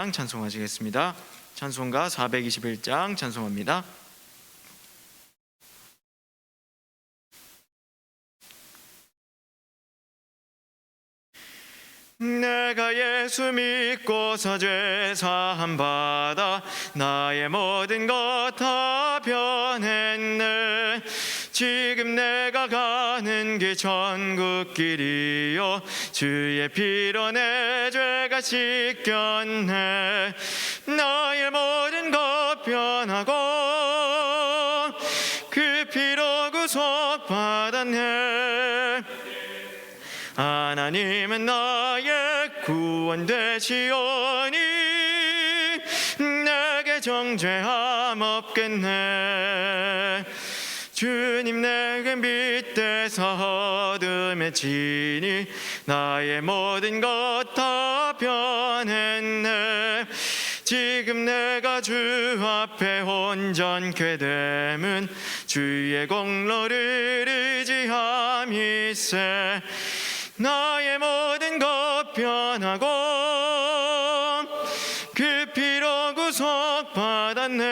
찬송하시겠습니다. 찬송가 421장 찬송합니다. 내가 예수 믿고서 죄 사함 받아 나의 모든 것 다 변했네. 지금 내가 가는 길 천국길이요 주의 피로 내 죄가 씻겼네. 나의 모든 것 변하고 그 피로 구속 받았네. 하나님은 나의 구원 되시오니 내게 정죄함 없겠네. 주님 내게 빗대서 어둠에 지니 나의 모든 것 다 변했네. 지금 내가 주 앞에 온전케 됨은 주의 공로를 의지함일세. 나의 모든 것 변하고 그 피로 구속받았네.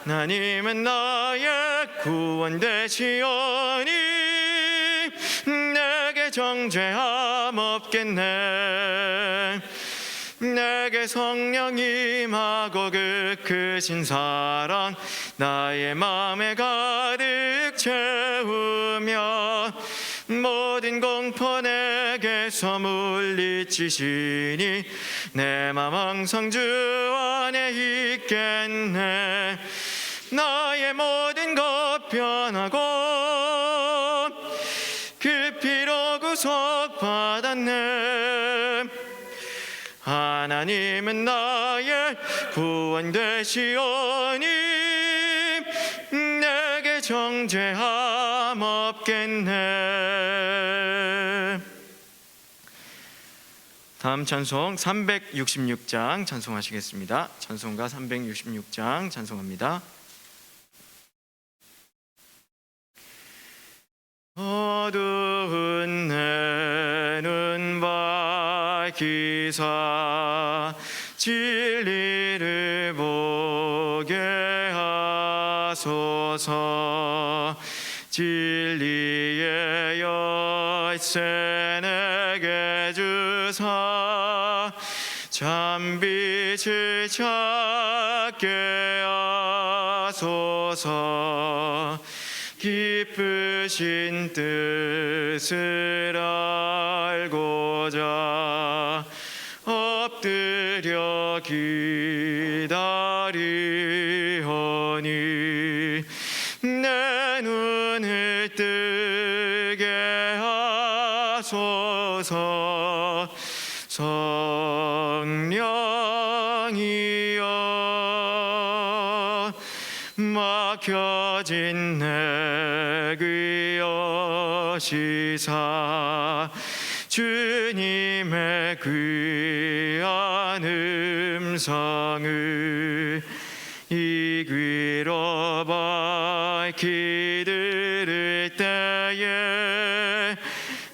하나님은 나의 구원 되시오니 내게 정죄함 없겠네. 내게 성령 임하고 그 크신 사랑 나의 마음에 가득 채우며 모든 공포 내게서 물리치시니 내 맘 항상 주 안에 있겠네. 나의 모든 것 변하고 그 피로 구속받았네. 하나님은 나의 구원 되시오니 내게 정죄함 없겠네. 다음 찬송 366장 찬송하시겠습니다. 찬송가 366장 찬송합니다. 어두운 내 눈 밝히사 진리를 보게 하소서. 진리의 열쇠 내게 주사 참 빛을 찾게 하소서. 기쁘신 뜻을 알고자 엎드려 기다리오니 내 눈을 뜨게 하소서. 성령이여 막혀진 내 귀 여시사 주님의 귀한 음성을 이 귀로 밝히 들을 때에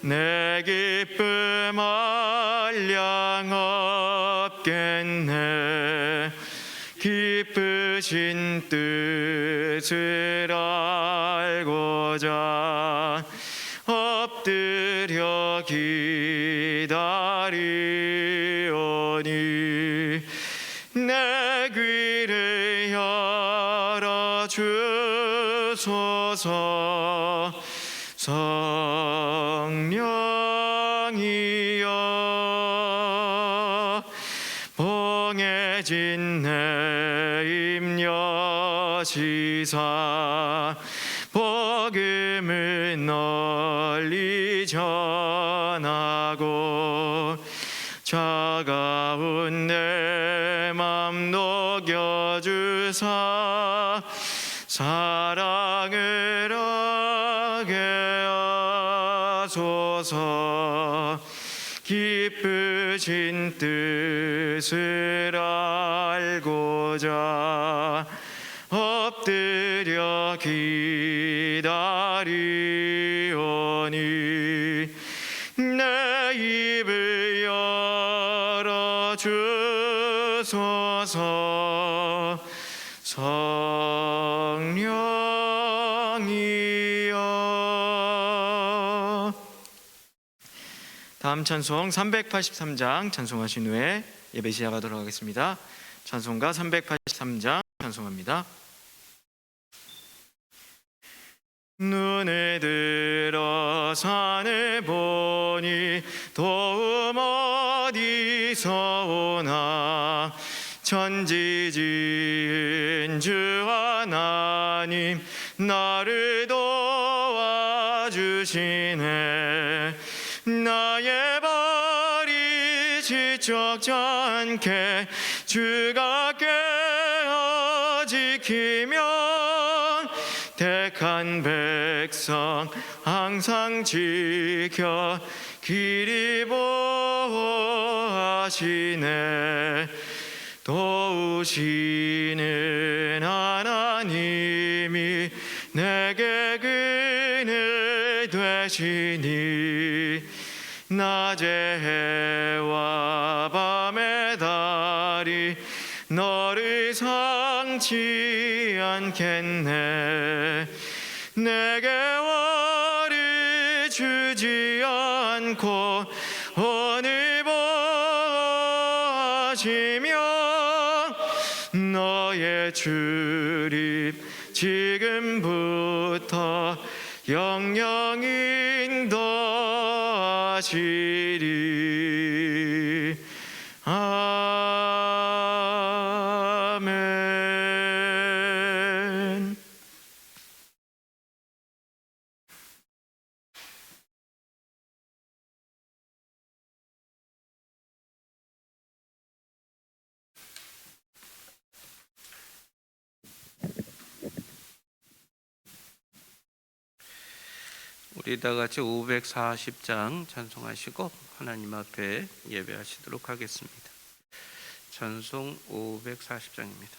내 기쁨 한량 없겠네. 기쁘신 뜻을 알고자 엎드려 기다리오니 내 귀를 열어주소서. 성령이여 봉해진 내 입 여시사 복음을 널리 전하고 차가운 내 맘 녹여주사 사랑을 하게 하소서. 기쁘신 뜻을 알고자 엎드려 기다리오니 내 입을 열어 주소서. 성령이여. 다음 찬송 383장 찬송하신 후에 예배 시작하도록 하겠습니다. 찬송가 383장 찬송합니다. 눈을 들어 산을 보니 도움 어디서 오나. 천지 지은 주 하나님 나를 도와주시네. 나의 발이 지적지 않게 주가 깨어 지키면 택한 백성 항상 지켜 길이 보호하시네. 도우시는 하나님이 내게 그늘 되시니. 낮의 해와 밤의 달이 너를 상치 않겠네. 내게 월을 주지 않고 오늘 보호하시며 너의 출입 지금부터 영영 인도하시리. 아멘. 우리 다 같이 540장 찬송하시고 하나님 앞에 예배하시도록 하겠습니다. 찬송 540장입니다.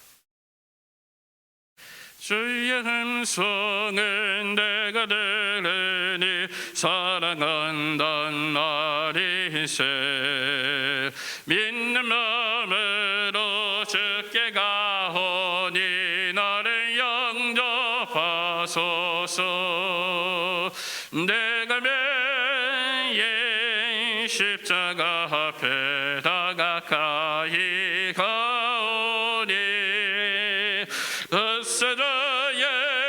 주의 음성은 내가 들으니 사랑한단 말이세. 믿는 마음으로 주께 가오니 나를 영접하소서. 내가 매일 십자가 앞에 다 가까이 가오니 으스러에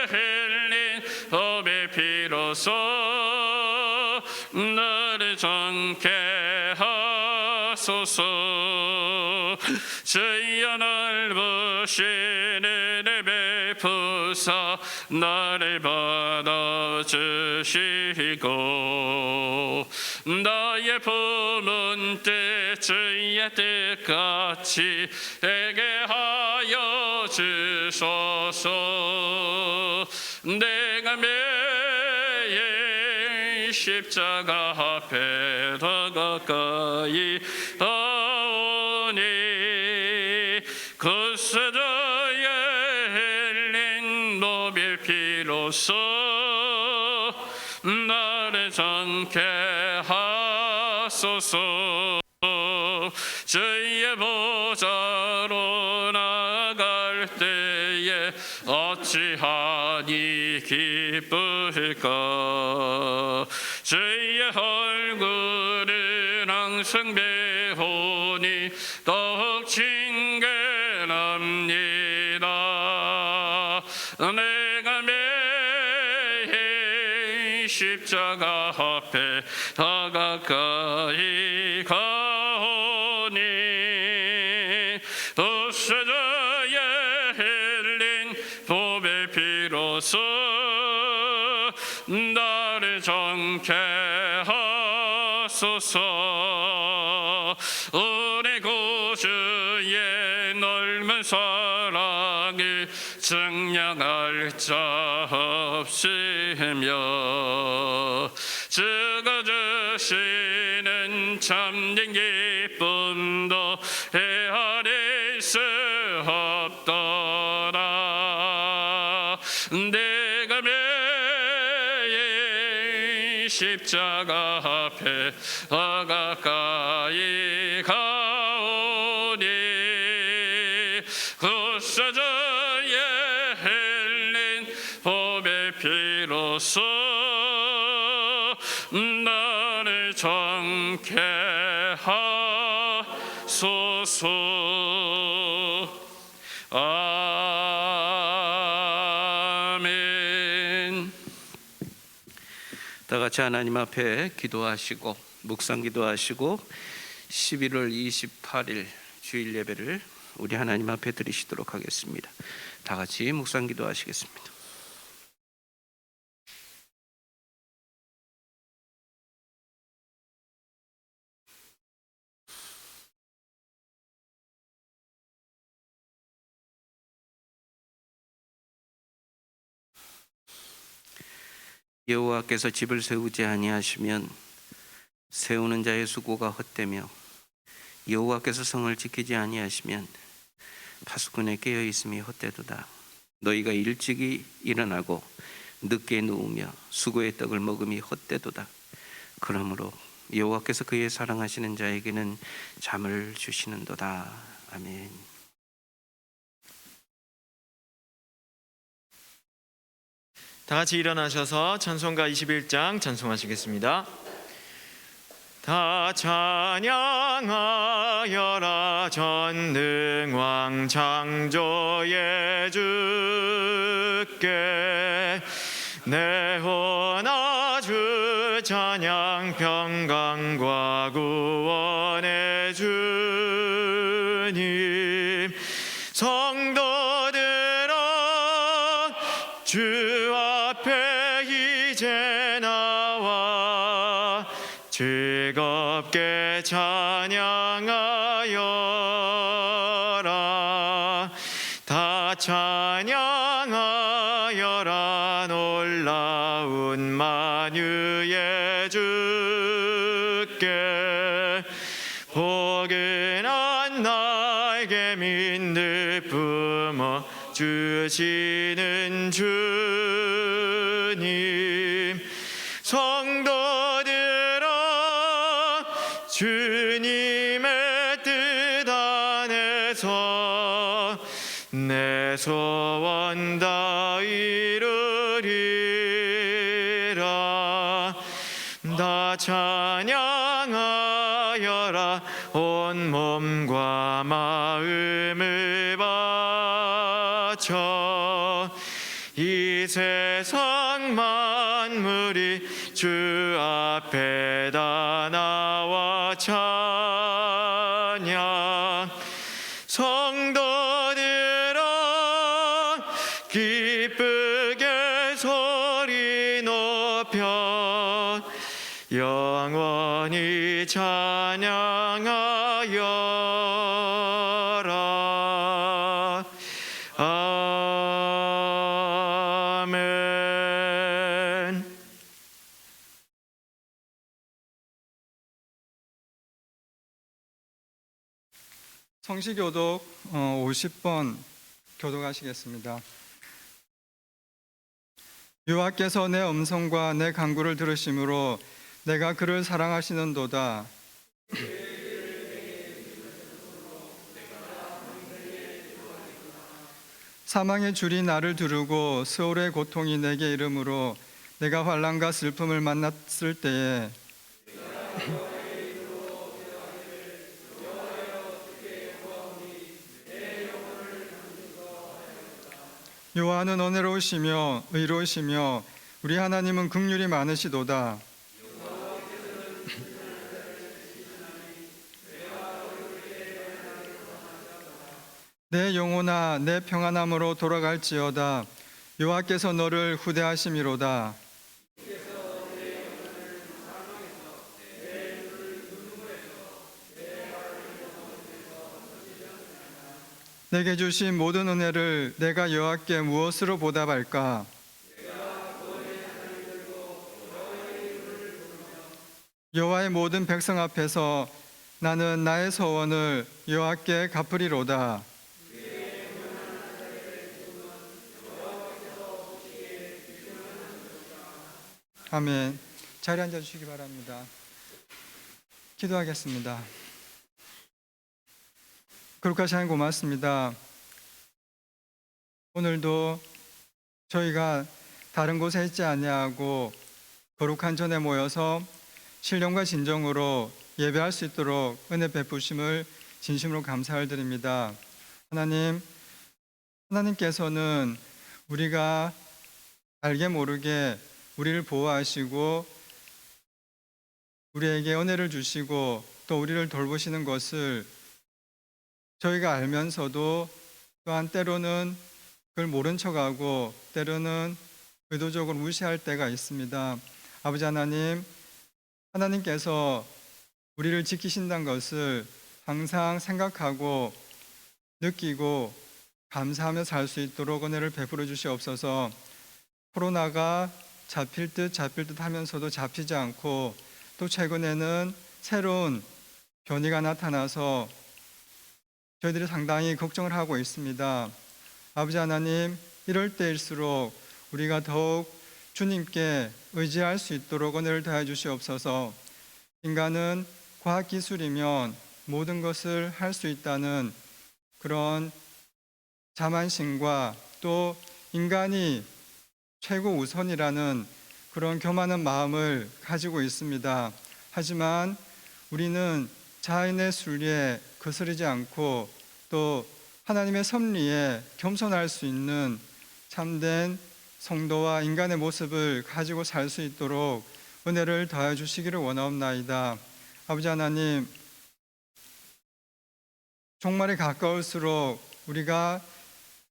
흘린 법의 피로써 나를 정케 하소서. 주여 넓으신 은혜 베푸사 나를 받아주시고 나의 품은 뜻 주의 뜻같이 되게 하여 주소서. 내가 매일 십자가 앞에 더 가까이 가오니 그 스저에 흘린 노빌 피로써 나를 정케 하소서. 주의 보좌로 나갈 때에 어찌하니 기쁠까. 주의 얼굴을 항상 배우니 더욱 친근합니다. 내가 매일 십자가 앞에 더 가까이 가오니 도스저에 흘린 보배 피로써 나를 정케 하소서. 우리 구주의 넓은 사랑을 증량할 자 없으며 주가 주시는 참된 기쁨도 헤아릴 수 없더라. 내가 매일 십자가 앞에 더 가까이 가오니 오니 흑사자의 흘린 보배 피로써 나를 정케 하소서. 아멘. 다 같이 하나님 앞에 기도하시고 묵상 기도하시고 11월 28일 주일 예배를 우리 하나님 앞에 드리시도록 하겠습니다. 다 같이 묵상 기도하시겠습니다. 여호와께서 집을 세우지 아니하시면 세우는 자의 수고가 헛되며 여호와께서 성을 지키지 아니하시면 파수꾼의 깨어 있음이 헛되도다. 너희가 일찍이 일어나고 늦게 누우며 수고의 떡을 먹음이 헛되도다. 그러므로 여호와께서 그의 사랑하시는 자에게는 잠을 주시는도다. 아멘. 다 같이 일어나셔서 찬송가 21장 찬송하시겠습니다. 다 찬양하여라 전능왕 창조의 주께 내 혼아 주 찬양 평강과 구원의 주님 성도들아 주 앞에 이제 나와 즐겁게 찬양하여라 다 찬양하여라 놀라운 만유의 주께 포근한 나에게 믿는 품어 주시는 주님 성도들아 주님의 뜻 안에서 내 소원 다 이루리라 다 찬양하여라 온 몸과 마음을 바쳐 이 세상 만물이 주 앞에 다 나와 찬양 성도들아 기쁘게 소리 높여 영원히 찬양하여라 아멘. 성시교독 50번 교독하시겠습니다. 여호와께서 내 음성과 내 간구를 들으심으로 내가 그를 사랑하시는도다. 사망의 줄이 나를 두르고 스올의 고통이 내게 이르므로 내가 환난과 슬픔을 만났을 때에 여호와는 은혜로우시며 의로우시며 우리 하나님은 긍휼이 많으시도다. 내 영혼아 내 평안함으로 돌아갈지어다. 여호와께서 너를 후대하심이로다. 내게 주신 모든 은혜를 내가 여호와께 무엇으로 보답할까? 여호와의 모든 백성 앞에서 나는 나의 소원을 여호와께 갚으리로다. 아멘. 자리에 앉아주시기 바랍니다. 기도하겠습니다. 거룩하신 하나님 고맙습니다. 오늘도 저희가 다른 곳에 있지 아니하고 거룩한 전에 모여서 신령과 진정으로 예배할 수 있도록 은혜 베푸심을 진심으로 감사를 드립니다. 하나님께서는 우리가 알게 모르게 우리를 보호하시고 우리에게 은혜를 주시고 또 우리를 돌보시는 것을 저희가 알면서도 또한 때로는 그걸 모른 척하고 때로는 의도적으로 무시할 때가 있습니다. 아버지 하나님께서 우리를 지키신다는 것을 항상 생각하고 느끼고 감사하며 살 수 있도록 은혜를 베풀어 주시옵소서. 코로나가 잡힐 듯 하면서도 잡히지 않고 또 최근에는 새로운 변이가 나타나서 저희들이 상당히 걱정을 하고 있습니다. 아버지 하나님, 이럴 때일수록 우리가 더욱 주님께 의지할 수 있도록 은혜를 더해 주시옵소서. 인간은 과학기술이면 모든 것을 할 수 있다는 그런 자만심과 또 인간이 최고 우선이라는 그런 교만한 마음을 가지고 있습니다. 하지만 우리는 자인의 순리에 거스르지 않고 또 하나님의 섭리에 겸손할 수 있는 참된 성도와 인간의 모습을 가지고 살 수 있도록 은혜를 더해 주시기를 원하옵나이다. 아버지 하나님, 종말에 가까울수록 우리가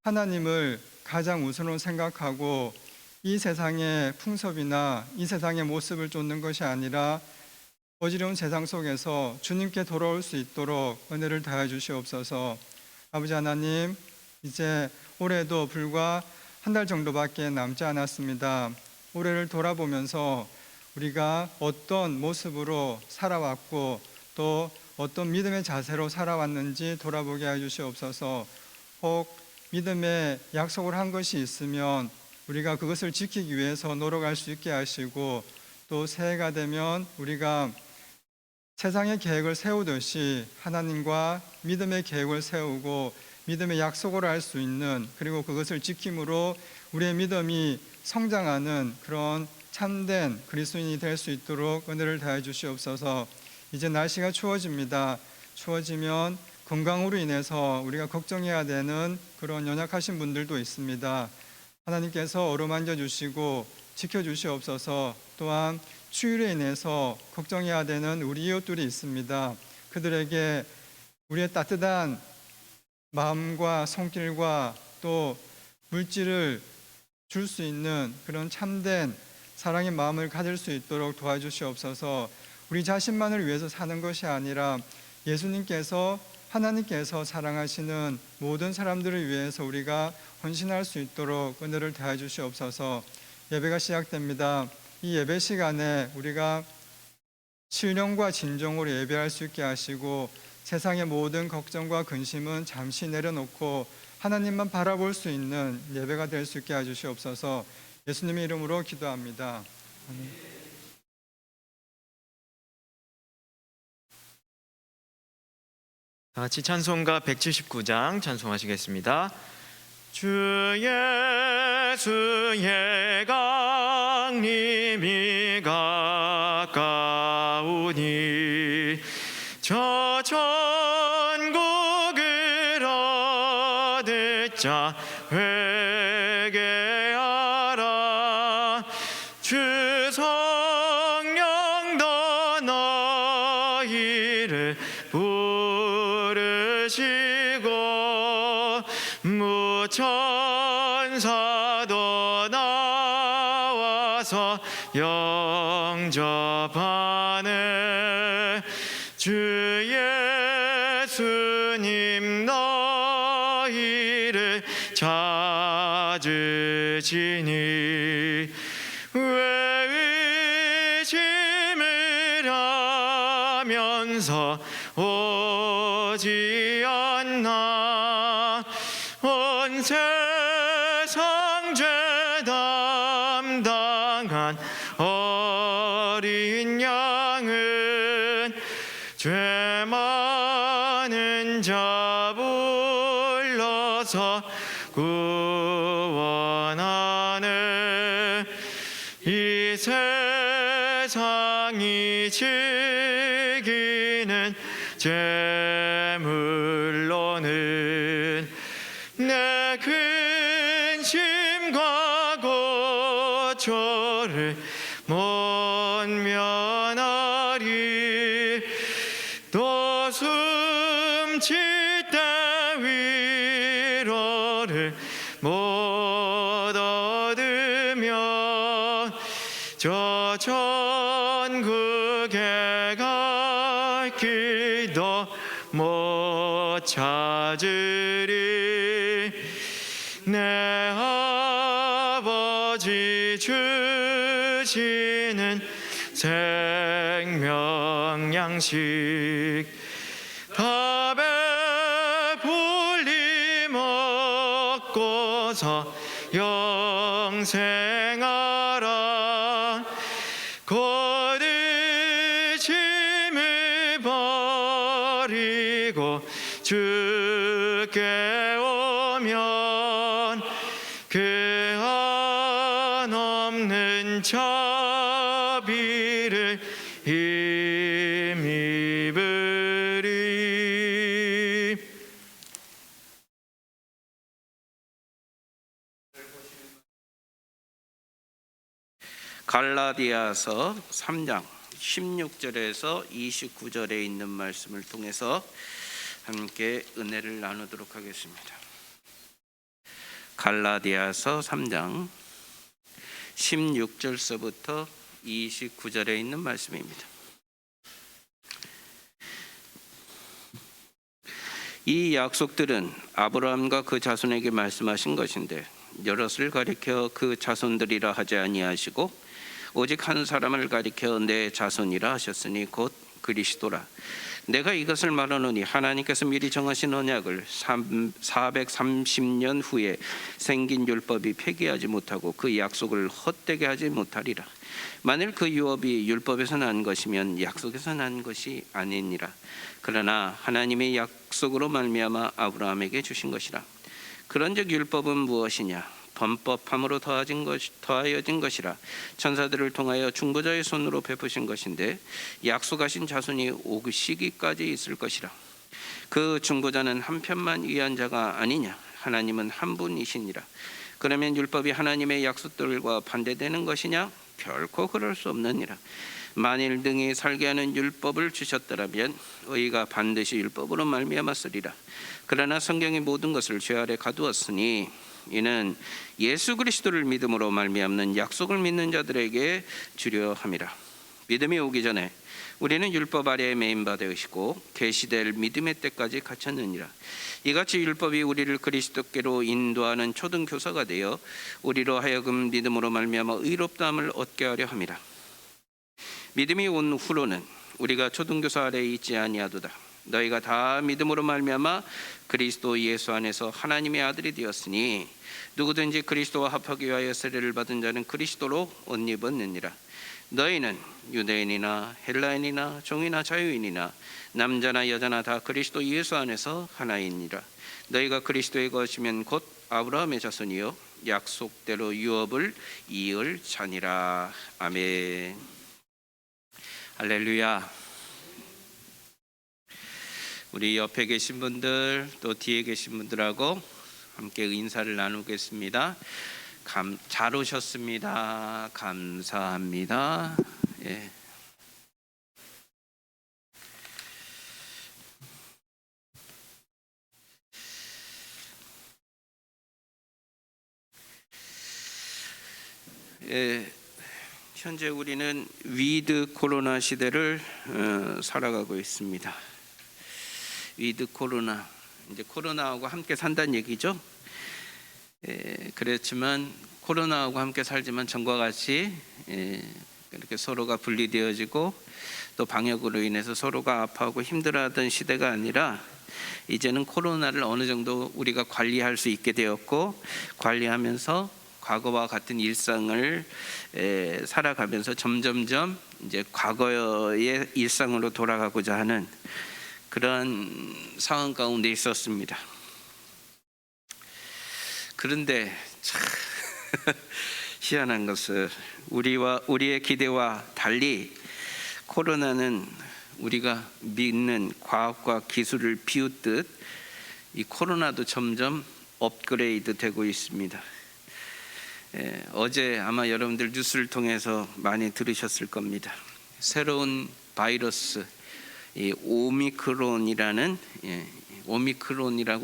하나님을 가장 우선으로 생각하고 이 세상의 풍습이나 이 세상의 모습을 쫓는 것이 아니라 어지러운 세상 속에서 주님께 돌아올 수 있도록 은혜를 더해 주시옵소서. 아버지 하나님, 이제 올해도 불과 한 달 정도밖에 남지 않았습니다. 올해를 돌아보면서 우리가 어떤 모습으로 살아왔고 또 어떤 믿음의 자세로 살아왔는지 돌아보게 해 주시옵소서. 혹 믿음의 약속을 한 것이 있으면 우리가 그것을 지키기 위해서 노력할 수 있게 하시고 또 새해가 되면 우리가 세상의 계획을 세우듯이 하나님과 믿음의 계획을 세우고 믿음의 약속을 할 수 있는, 그리고 그것을 지킴으로 우리의 믿음이 성장하는 그런 참된 그리스도인이 될 수 있도록 은혜를 더해 주시옵소서. 이제 날씨가 추워집니다. 추워지면 건강으로 인해서 우리가 걱정해야 되는 그런 연약하신 분들도 있습니다. 하나님께서 어루만져 주시고 지켜주시옵소서. 또한 추위로 인해서 걱정해야 되는 우리 이웃들이 있습니다. 그들에게 우리의 따뜻한 마음과 손길과 또 물질을 줄 수 있는 그런 참된 사랑의 마음을 가질 수 있도록 도와주시옵소서. 우리 자신만을 위해서 사는 것이 아니라 예수님께서, 하나님께서 사랑하시는 모든 사람들을 위해서 우리가 헌신할 수 있도록 은혜를 더해 주시옵소서. 예배가 시작됩니다. 이 예배 시간에 우리가 신령과 진정으로 예배할 수 있게 하시고 세상의 모든 걱정과 근심은 잠시 내려놓고 하나님만 바라볼 수 있는 예배가 될 수 있게 해주시옵소서. 예수님의 이름으로 기도합니다. 아멘. 다 같이 찬송가 179장 찬송하시겠습니다. 주 예수의 강림이 가까우니 저 천국을 얻자 회개하라. 주 성령도 너희를 부르시고 무천사도 나와서 영접하네. 주 예수님 너희를 찾으시니 왜 의심을 하면서 오지 않나. 온 세상 죄 담당한 어린 양은 죄 많은 자 자 불러서 구원하네. 이 세상이 즐기는 재물로는 내 근심과 고초를 못 면하리. 또 숨질 때 위로를 못 얻으면 저 천국에 갈 길도 못 찾으리. 내 아버지 주시는 생명 양식 밥에 불리 먹고서 영생하라. 거듭짐을 버리고 주께 오면 그 한없는 자비를 힘입으리. 갈라디아서 3장 16절에서 29절에 있는 말씀을 통해서 함께 은혜를 나누도록 하겠습니다. 갈라디아서 3장 16절서부터 29절에 있는 말씀입니다. 이 약속들은 아브라함과 그 자손에게 말씀하신 것인데 여럿을 가리켜 그 자손들이라 하지 아니하시고 오직 한 사람을 가리켜 내 자손이라 하셨으니 곧 그리스도라. 내가 이것을 말하노니 하나님께서 미리 정하신 언약을 430년 후에 생긴 율법이 폐기하지 못하고 그 약속을 헛되게 하지 못하리라. 만일 그 유업이 율법에서 난 것이면 약속에서 난 것이 아니니라. 그러나 하나님의 약속으로 말미암아 아브라함에게 주신 것이라. 그런즉 율법은 무엇이냐? 범법함으로 더하여진 것이라. 천사들을 통하여 중보자의 손으로 베푸신 것인데 약속하신 자손이 오시기까지 있을 것이라. 그 중보자는 한 편만 위한 자가 아니냐? 하나님은 한 분이시니라. 그러면 율법이 하나님의 약속들과 반대되는 것이냐? 결코 그럴 수 없느니라. 만일 등이 살게 하는 율법을 주셨더라면 의가 반드시 율법으로 말미암았으리라. 그러나 성경이 모든 것을 죄 아래 가두었으니 이는 예수 그리스도를 믿음으로 말미암는 약속을 믿는 자들에게 주려 함이라. 믿음이 오기 전에 우리는 율법 아래에 매인 바 되시고 계시될 믿음의 때까지 갇혔느니라. 이같이 율법이 우리를 그리스도께로 인도하는 초등 교사가 되어 우리로 하여금 믿음으로 말미암아 의롭다함을 얻게 하려 함이라. 믿음이 온 후로는 우리가 초등교사 아래에 있지 아니하도다. 너희가 다 믿음으로 말미암아 그리스도 예수 안에서 하나님의 아들이 되었으니 누구든지 그리스도와 합하기 위하여 세례를 받은 자는 그리스도로 옷 입었느니라. 너희는 유대인이나 헬라인이나 종이나 자유인이나 남자나 여자나 다 그리스도 예수 안에서 하나이니라. 너희가 그리스도의 것이면 곧 아브라함의 자손이요 약속대로 유업을 이을 자니라. 아멘. 할렐루야. 우리 옆에 계신 분들 또 뒤에 계신 분들하고 함께 인사를 나누겠습니다. 잘 오셨습니다. 감사합니다. 예. 예. 현재 우리는 위드 코로나 시대를 살아가고 있습니다. 위드 코로나, 이제 코로나하고 함께 산다는 얘기죠. 그렇지만 코로나하고 함께 살지만 전과 같이 이렇게 서로가 분리되어지고 또 방역으로 인해서 서로가 아파하고 힘들어하던 시대가 아니라 이제는 코로나를 어느 정도 우리가 관리할 수 있게 되었고 관리하면서 과거와 같은 일상을 살아가면서 점점점 이제 과거의 일상으로 돌아가고자 하는 그러한 상황 가운데 있었습니다. 그런데 참 희한한 것은 우리의 기대와 달리 코로나는 우리가 믿는 과학과 기술을 비웃듯 이 코로나도 점점 업그레이드 되고 있습니다. 어제 아마 여러분들 뉴스를 통해서 많이 들으셨을 겁니다. 새로운 바이러스, 이 오미크론이라고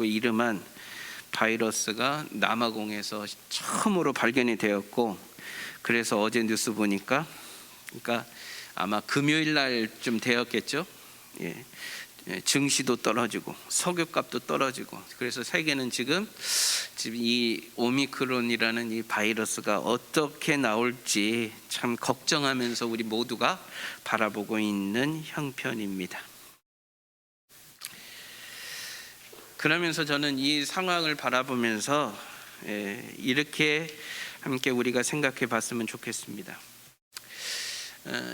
이름한 바이러스가 남아공에서 처음으로 발견이 되었고, 그래서 어제 뉴스 보니까, 그러니까 아마 금요일 날쯤 되었겠죠. 증시도 떨어지고 석유값도 떨어지고, 그래서 세계는 지금 이 오미크론이라는 이 바이러스가 어떻게 나올지 참 걱정하면서 우리 모두가 바라보고 있는 형편입니다. 그러면서 저는 이 상황을 바라보면서 이렇게 함께 우리가 생각해 봤으면 좋겠습니다.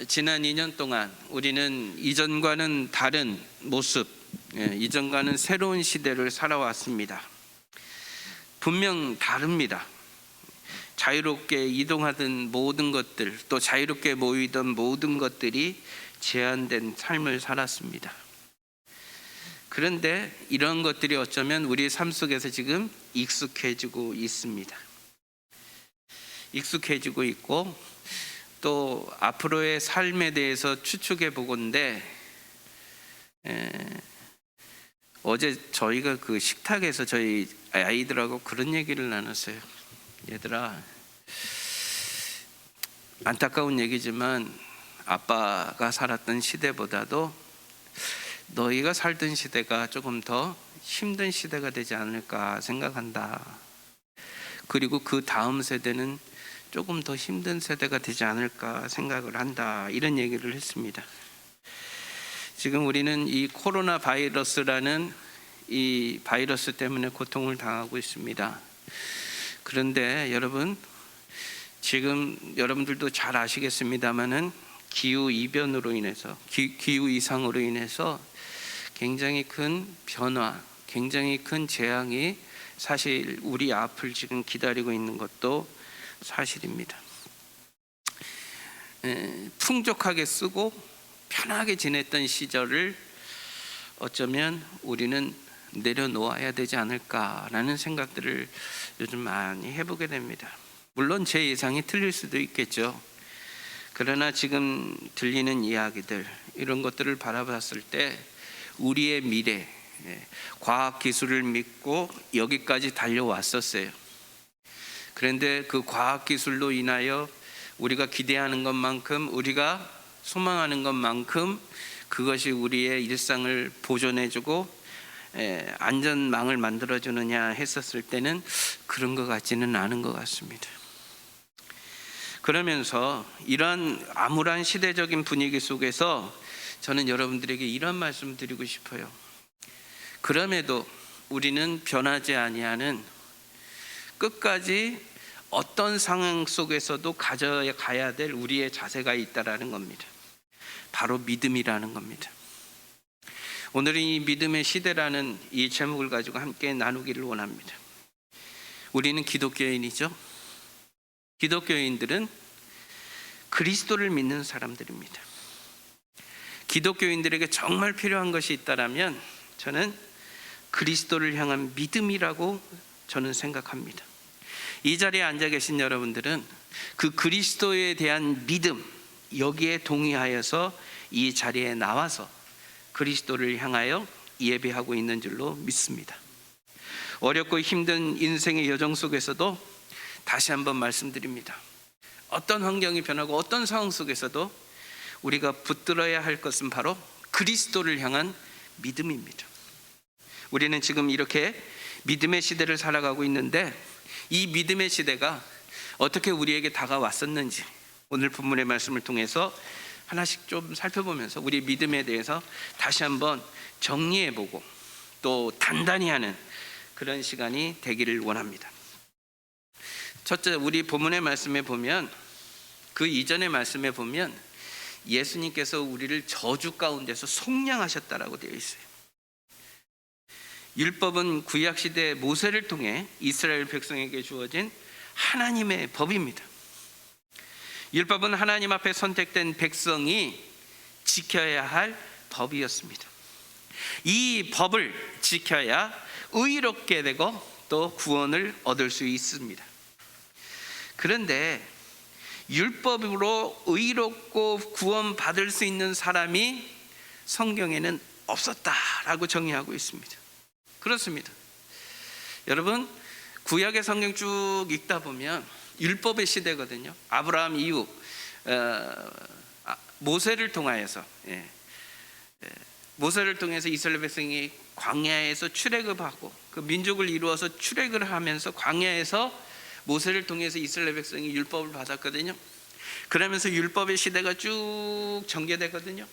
지난 2년 동안 우리는 이전과는 다른 모습, 이전과는 새로운 시대를 살아왔습니다. 분명 다릅니다. 자유롭게 이동하던 모든 것들, 또 자유롭게 모이던 모든 것들이 제한된 삶을 살았습니다. 그런데 이런 것들이 어쩌면 우리의 삶 속에서 지금 익숙해지고 있습니다. 익숙해지고 있고, 또 앞으로의 삶에 대해서 추측해 보건대 어제 저희가 그 식탁에서 저희 아이들하고 그런 얘기를 나눴어요. 얘들아, 안타까운 얘기지만 아빠가 살았던 시대보다도 너희가 살던 시대가 조금 더 힘든 시대가 되지 않을까 생각한다. 그리고 그 다음 세대는 조금 더 힘든 세대가 되지 않을까 생각을 한다. 이런 얘기를 했습니다. 지금 우리는 이 코로나 바이러스라는 이 바이러스 때문에 고통을 당하고 있습니다. 그런데 여러분, 지금 여러분들도 잘 아시겠습니다만은 기후 이변으로 인해서, 기후 이상으로 인해서 굉장히 큰 변화, 굉장히 큰 재앙이 사실 우리 앞을 지금 기다리고 있는 것도 사실입니다. 풍족하게 쓰고 편하게 지냈던 시절을 어쩌면 우리는 내려놓아야 되지 않을까라는 생각들을 요즘 많이 해보게 됩니다. 물론 제 예상이 틀릴 수도 있겠죠. 그러나 지금 들리는 이야기들, 이런 것들을 바라봤을 때 우리의 미래, 과학기술을 믿고 여기까지 달려왔었어요. 그런데 그 과학기술로 인하여 우리가 기대하는 것만큼, 우리가 소망하는 것만큼 그것이 우리의 일상을 보존해주고 안전망을 만들어주느냐 했었을 때는 그런 것 같지는 않은 것 같습니다. 그러면서 이러한 암울한 시대적인 분위기 속에서 저는 여러분들에게 이런 말씀을 드리고 싶어요. 그럼에도 우리는 변하지 아니하는, 끝까지 어떤 상황 속에서도 가져가야 될 우리의 자세가 있다라는 겁니다. 바로 믿음이라는 겁니다. 오늘은 이 믿음의 시대라는 이 제목을 가지고 함께 나누기를 원합니다. 우리는 기독교인이죠. 기독교인들은 그리스도를 믿는 사람들입니다. 기독교인들에게 정말 필요한 것이 있다라면 저는 그리스도를 향한 믿음이라고 저는 생각합니다. 이 자리에 앉아 계신 여러분들은 그 그리스도에 대한 믿음, 여기에 동의하여서 이 자리에 나와서 그리스도를 향하여 예배하고 있는 줄로 믿습니다. 어렵고 힘든 인생의 여정 속에서도 다시 한번 말씀드립니다. 어떤 환경이 변하고 어떤 상황 속에서도 우리가 붙들어야 할 것은 바로 그리스도를 향한 믿음입니다. 우리는 지금 이렇게 믿음의 시대를 살아가고 있는데, 이 믿음의 시대가 어떻게 우리에게 다가왔었는지 오늘 본문의 말씀을 통해서 하나씩 좀 살펴보면서 우리 믿음에 대해서 다시 한번 정리해보고 또 단단히 하는 그런 시간이 되기를 원합니다. 첫째, 우리 본문의 말씀에 보면, 그 이전의 말씀에 보면 예수님께서 우리를 저주 가운데서 속량하셨다라고 되어 있어요. 율법은 구약 시대 모세를 통해 이스라엘 백성에게 주어진 하나님의 법입니다. 율법은 하나님 앞에 선택된 백성이 지켜야 할 법이었습니다. 이 법을 지켜야 의롭게 되고 또 구원을 얻을 수 있습니다. 그런데 율법으로 의롭고 구원받을 수 있는 사람이 성경에는 없었다라고 정의하고 있습니다. 그렇습니다. 여러분, 구약의 성경 쭉 읽다 보면 율법의 시대거든요. 아브라함 이후 모세를 통하여서 모세를 통해서 이스라엘 백성이 광야에서 출애굽을 하고 그 민족을 이루어서 출애굽을 하면서 광야에서 모세를 통해서 이스라엘 백성이 율법을 받았거든요. 그러면서 율법의 시대가 쭉 전개되거든요.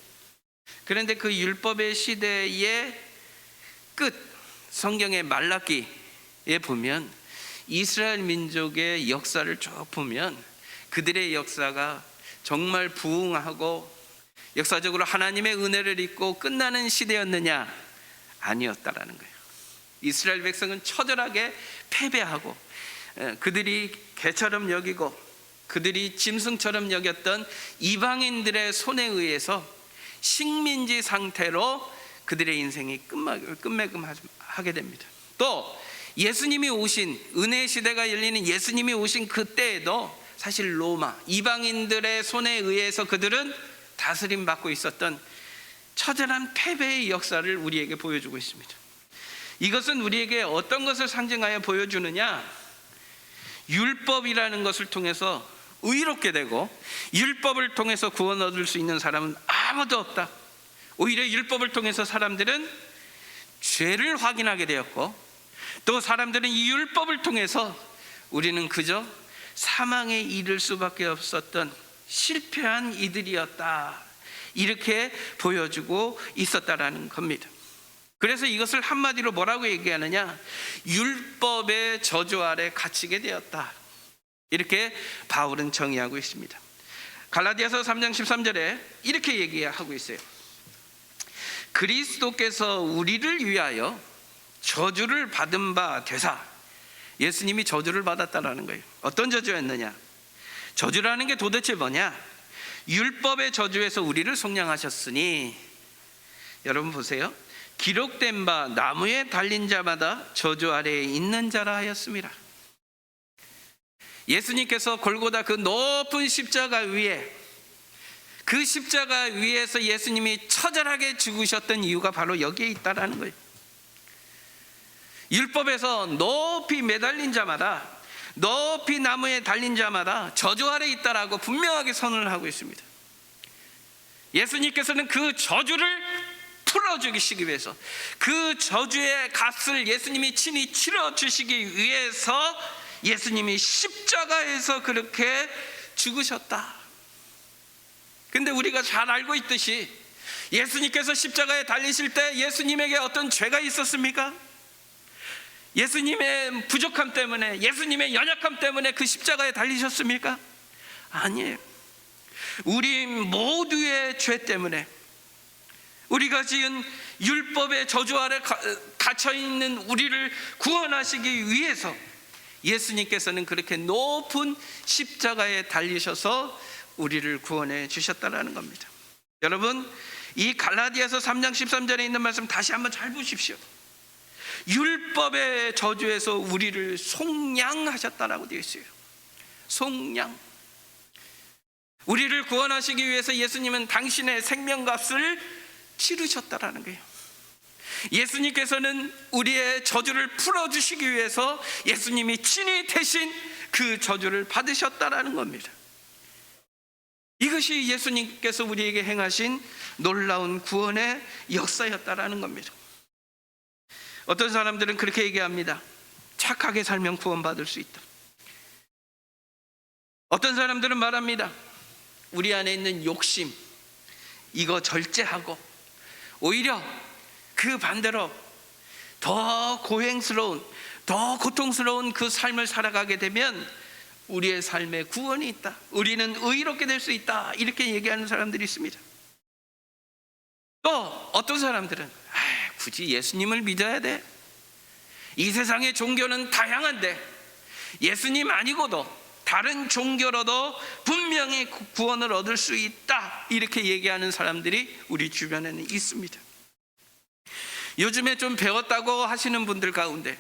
그런데 그 율법의 시대의 끝, 성경의 말라기에 보면 이스라엘 민족의 역사를 쭉 보면 그들의 역사가 정말 부흥하고 역사적으로 하나님의 은혜를 입고 끝나는 시대였느냐? 아니었다라는 거예요. 이스라엘 백성은 처절하게 패배하고 그들이 개처럼 여기고 그들이 짐승처럼 여겼던 이방인들의 손에 의해서 식민지 상태로 그들의 인생이 끝맺음하게 됩니다. 또 예수님이 오신 은혜의 시대가 열리는 예수님이 오신 그때에도 사실 로마 이방인들의 손에 의해서 그들은 다스림 받고 있었던 처절한 패배의 역사를 우리에게 보여주고 있습니다. 이것은 우리에게 어떤 것을 상징하여 보여주느냐? 율법이라는 것을 통해서 의롭게 되고 율법을 통해서 구원 얻을 수 있는 사람은 아무도 없다. 오히려 율법을 통해서 사람들은 죄를 확인하게 되었고 또 사람들은 이 율법을 통해서 우리는 그저 사망에 이를 수밖에 없었던 실패한 이들이었다, 이렇게 보여주고 있었다라는 겁니다. 그래서 이것을 한마디로 뭐라고 얘기하느냐? 율법의 저주 아래 갇히게 되었다, 이렇게 바울은 정의하고 있습니다. 갈라디아서 3장 13절에 이렇게 얘기하고 있어요. 그리스도께서 우리를 위하여 저주를 받은 바 되사, 예수님이 저주를 받았다라는 거예요. 어떤 저주였느냐? 저주라는 게 도대체 뭐냐? 율법의 저주에서 우리를 속량하셨으니, 여러분 보세요. 기록된 바 나무에 달린 자마다 저주 아래에 있는 자라 하였습니다. 예수님께서 골고다 그 높은 십자가 위에, 그 십자가 위에서 예수님이 처절하게 죽으셨던 이유가 바로 여기에 있다라는 거예요. 율법에서 높이 매달린 자마다, 높이 나무에 달린 자마다 저주 아래 있다라고 분명하게 선언을 하고 있습니다. 예수님께서는 그 저주를 풀어주시기 위해서, 그 저주의 값을 예수님이 친히 치러주시기 위해서 예수님이 십자가에서 그렇게 죽으셨다. 근데 우리가 잘 알고 있듯이 예수님께서 십자가에 달리실 때 예수님에게 어떤 죄가 있었습니까? 예수님의 부족함 때문에, 예수님의 연약함 때문에 그 십자가에 달리셨습니까? 아니에요. 우리 모두의 죄 때문에, 우리가 지은 율법의 저주 아래 갇혀있는 우리를 구원하시기 위해서 예수님께서는 그렇게 높은 십자가에 달리셔서 우리를 구원해 주셨다는 겁니다. 여러분, 이 갈라디아서 3장 13절에 있는 말씀 다시 한번 잘 보십시오. 율법의 저주에서 우리를 속량하셨다라고 되어 있어요. 속량. 우리를 구원하시기 위해서 예수님은 당신의 생명값을 치르셨다라는 거예요. 예수님께서는 우리의 저주를 풀어주시기 위해서 예수님이 친히 대신 그 저주를 받으셨다라는 겁니다. 이것이 예수님께서 우리에게 행하신 놀라운 구원의 역사였다라는 겁니다. 어떤 사람들은 그렇게 얘기합니다. 착하게 살면 구원받을 수 있다. 어떤 사람들은 말합니다. 우리 안에 있는 욕심, 이거 절제하고 오히려 그 반대로 더 고행스러운, 더 고통스러운 그 삶을 살아가게 되면 우리의 삶에 구원이 있다, 우리는 의롭게 될 수 있다, 이렇게 얘기하는 사람들이 있습니다. 또 어떤 사람들은 굳이 예수님을 믿어야 돼? 이 세상의 종교는 다양한데 예수님 아니고도 다른 종교로도 분명히 구원을 얻을 수 있다, 이렇게 얘기하는 사람들이 우리 주변에는 있습니다. 요즘에 좀 배웠다고 하시는 분들 가운데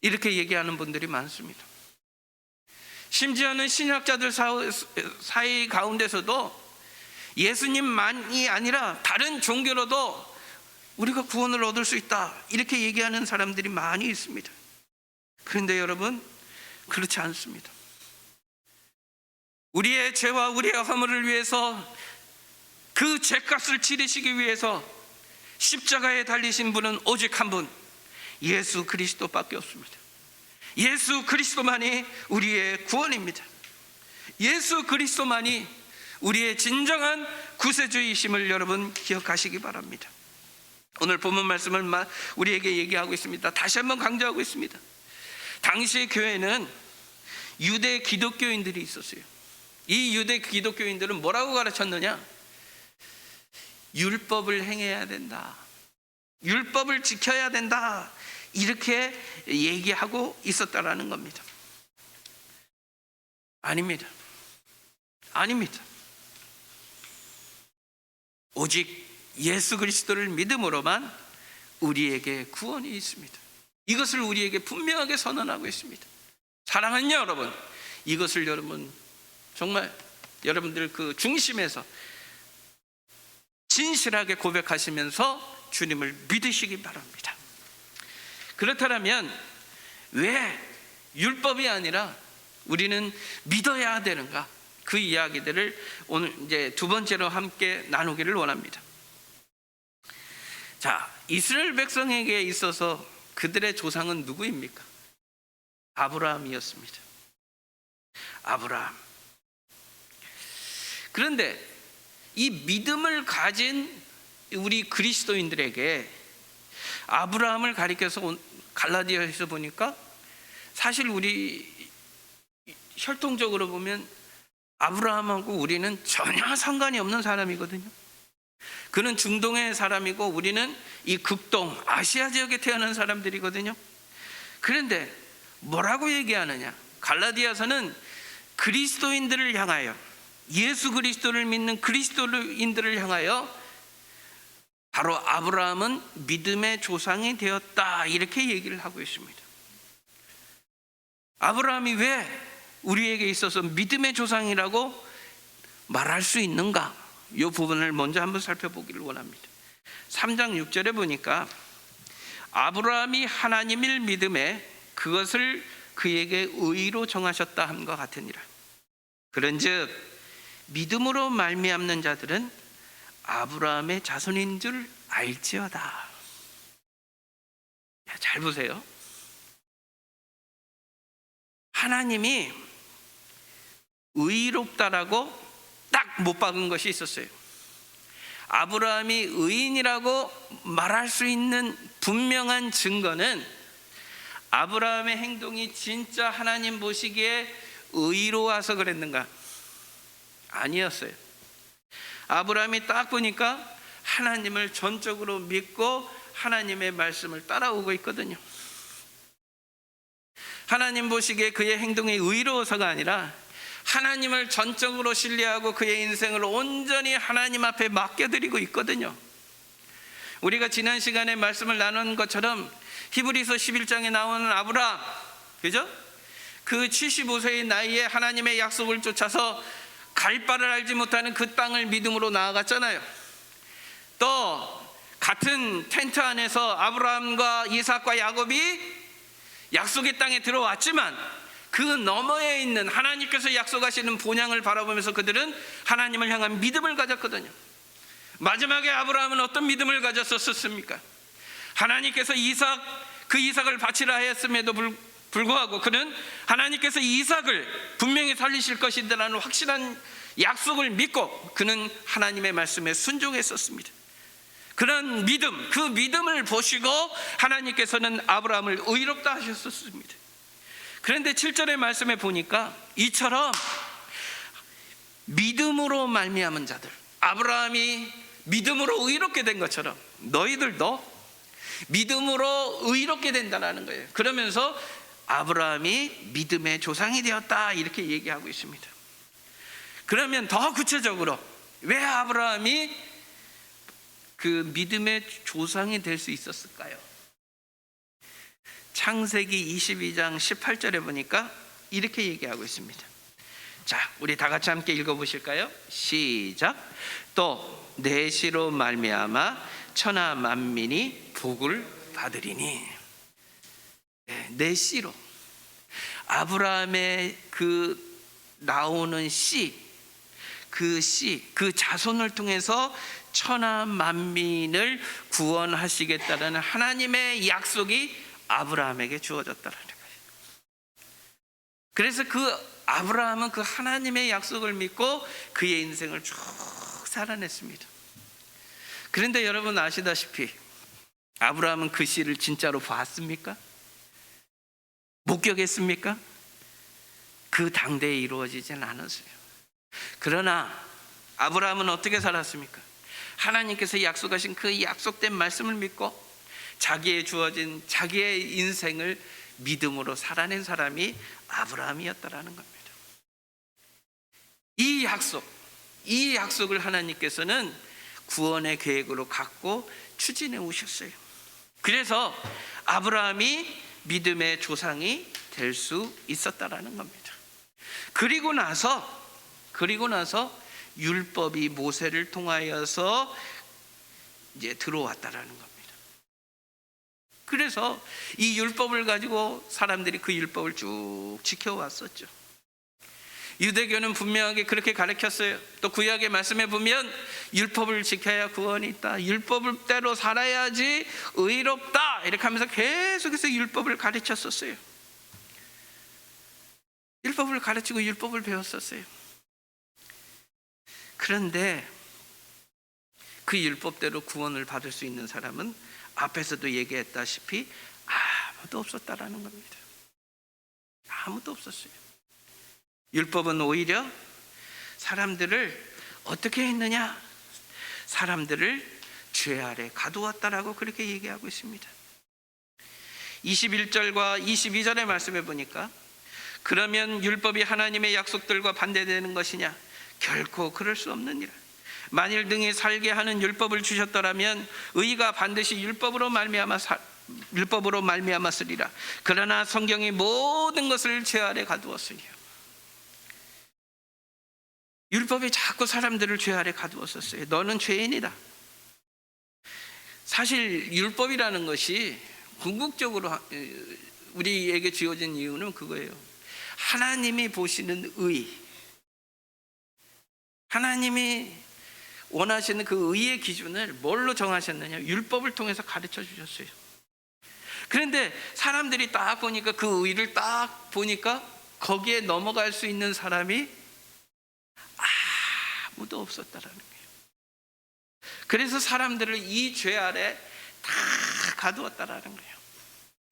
이렇게 얘기하는 분들이 많습니다. 심지어는 신학자들 사이 가운데서도 예수님만이 아니라 다른 종교로도 우리가 구원을 얻을 수 있다, 이렇게 얘기하는 사람들이 많이 있습니다. 그런데 여러분, 그렇지 않습니다. 우리의 죄와 우리의 허물을 위해서 그 죄값을 치르시기 위해서 십자가에 달리신 분은 오직 한 분, 예수 그리스도밖에 없습니다. 예수 그리스도만이 우리의 구원입니다. 예수 그리스도만이 우리의 진정한 구세주이심을 여러분 기억하시기 바랍니다. 오늘 본문 말씀을 우리에게 얘기하고 있습니다. 다시 한번 강조하고 있습니다. 당시의 교회는 유대 기독교인들이 있었어요. 이 유대 기독교인들은 뭐라고 가르쳤느냐? 율법을 행해야 된다, 율법을 지켜야 된다, 이렇게 얘기하고 있었다라는 겁니다. 아닙니다. 아닙니다. 오직 예수 그리스도를 믿음으로만 우리에게 구원이 있습니다. 이것을 우리에게 분명하게 선언하고 있습니다. 사랑하는 여러분, 이것을 여러분 정말 여러분들 그 중심에서 진실하게 고백하시면서 주님을 믿으시기 바랍니다. 그렇다면 왜 율법이 아니라 우리는 믿어야 되는가? 그 이야기들을 오늘 이제 두 번째로 함께 나누기를 원합니다. 자, 이스라엘 백성에게 있어서 그들의 조상은 누구입니까? 아브라함이었습니다. 아브라함. 그런데 이 믿음을 가진 우리 그리스도인들에게 아브라함을 가리켜서 갈라디아에서 보니까 사실 우리 혈통적으로 보면 아브라함하고 우리는 전혀 상관이 없는 사람이거든요. 그는 중동의 사람이고 우리는 이 극동 아시아 지역에 태어난 사람들이거든요. 그런데 뭐라고 얘기하느냐? 갈라디아서는 그리스도인들을 향하여, 예수 그리스도를 믿는 그리스도인들을 향하여 바로 아브라함은 믿음의 조상이 되었다, 이렇게 얘기를 하고 있습니다. 아브라함이 왜 우리에게 있어서 믿음의 조상이라고 말할 수 있는가? 이 부분을 먼저 한번 살펴보기를 원합니다. 3장 6절에 보니까 아브라함이 하나님을 믿음에 그것을 그에게 의로 정하셨다 함과 같으니라. 그런즉 믿음으로 말미암는 자들은 아브라함의 자손인 줄 알지어다. 잘 보세요. 하나님이 의롭다라고 딱 못 박은 것이 있었어요. 아브라함이 의인이라고 말할 수 있는 분명한 증거는 아브라함의 행동이 진짜 하나님 보시기에 의로워서 그랬는가? 아니었어요. 아브라함이 딱 보니까 하나님을 전적으로 믿고 하나님의 말씀을 따라오고 있거든요. 하나님 보시기에 그의 행동이 의로워서가 아니라 하나님을 전적으로 신뢰하고 그의 인생을 온전히 하나님 앞에 맡겨드리고 있거든요. 우리가 지난 시간에 말씀을 나눈 것처럼 히브리서 11장에 나오는 아브라함, 그죠? 그 75세의 나이에 하나님의 약속을 쫓아서 갈 바를 알지 못하는 그 땅을 믿음으로 나아갔잖아요. 또 같은 텐트 안에서 아브라함과 이삭과 야곱이 약속의 땅에 들어왔지만 그 너머에 있는 하나님께서 약속하시는 본향을 바라보면서 그들은 하나님을 향한 믿음을 가졌거든요. 마지막에 아브라함은 어떤 믿음을 가졌었습니까? 하나님께서 그 이삭을 바치라 하였음에도 불구하고 그는 하나님께서 이삭을 분명히 살리실 것이라는 확실한 약속을 믿고 그는 하나님의 말씀에 순종했었습니다. 그런 믿음, 그 믿음을 보시고 하나님께서는 아브라함을 의롭다 하셨었습니다. 그런데 7절의 말씀에 보니까 이처럼 믿음으로 말미암은 자들, 아브라함이 믿음으로 의롭게 된 것처럼 너희들도 믿음으로 의롭게 된다는 거예요. 그러면서 아브라함이 믿음의 조상이 되었다 이렇게 얘기하고 있습니다. 그러면 더 구체적으로 왜 아브라함이 그 믿음의 조상이 될 수 있었을까요? 창세기 22장 18절에 보니까 이렇게 얘기하고 있습니다. 자, 우리 다 같이 함께 읽어보실까요? 시작. 또 내 씨로 말미암아 천하 만민이 복을 받으리니. 내 씨로 아브라함의 그 나오는 씨, 그 자손을 통해서 천하 만민을 구원하시겠다는 하나님의 약속이 아브라함에게 주어졌다는 거예요. 그래서 그 아브라함은 그 하나님의 약속을 믿고 그의 인생을 쭉 살아냈습니다. 그런데 여러분 아시다시피 아브라함은 그 씨를 진짜로 봤습니까? 목격했습니까? 그 당대에 이루어지진 않았어요. 그러나 아브라함은 어떻게 살았습니까? 하나님께서 약속하신 그 약속된 말씀을 믿고 자기의 주어진 자기의 인생을 믿음으로 살아낸 사람이 아브라함이었다라는 겁니다. 이 약속을 하나님께서는 구원의 계획으로 갖고 추진해 오셨어요. 그래서 아브라함이 믿음의 조상이 될 수 있었다라는 겁니다. 그리고 나서 율법이 모세를 통하여서 이제 들어왔다라는 겁니다. 그래서 이 율법을 가지고 사람들이 그 율법을 쭉 지켜왔었죠. 유대교는 분명하게 그렇게 가르쳤어요. 또 구약의 말씀에 보면 율법을 지켜야 구원이 있다, 율법대로 살아야지 의롭다, 이렇게 하면서 계속해서 율법을 가르쳤었어요. 율법을 가르치고 율법을 배웠었어요. 그런데 그 율법대로 구원을 받을 수 있는 사람은 앞에서도 얘기했다시피 아무도 없었다라는 겁니다. 아무도 없었어요. 율법은 오히려 사람들을 어떻게 했느냐? 사람들을 죄 아래 가두었다라고 그렇게 얘기하고 있습니다. 21절과 22절의 말씀에 보니까 그러면 율법이 하나님의 약속들과 반대되는 것이냐? 결코 그럴 수 없느니라. 만일 등이 살게 하는 율법을 주셨더라면 의가 반드시 율법으로 말미암았으리라. 그러나 성경이 모든 것을 죄 아래 가두었으리요. 율법이 자꾸 사람들을 죄 아래 가두었었어요. 너는 죄인이다. 사실 율법이라는 것이 궁극적으로 우리에게 주어진 이유는 그거예요. 하나님이 보시는 의, 하나님이 원하시는 그 의의 기준을 뭘로 정하셨느냐? 율법을 통해서 가르쳐 주셨어요. 그런데 사람들이 딱 보니까 그 의를 딱 보니까 거기에 넘어갈 수 있는 사람이 아무도 없었다라는 거예요. 그래서 사람들을 이 죄 아래 다 가두었다라는 거예요.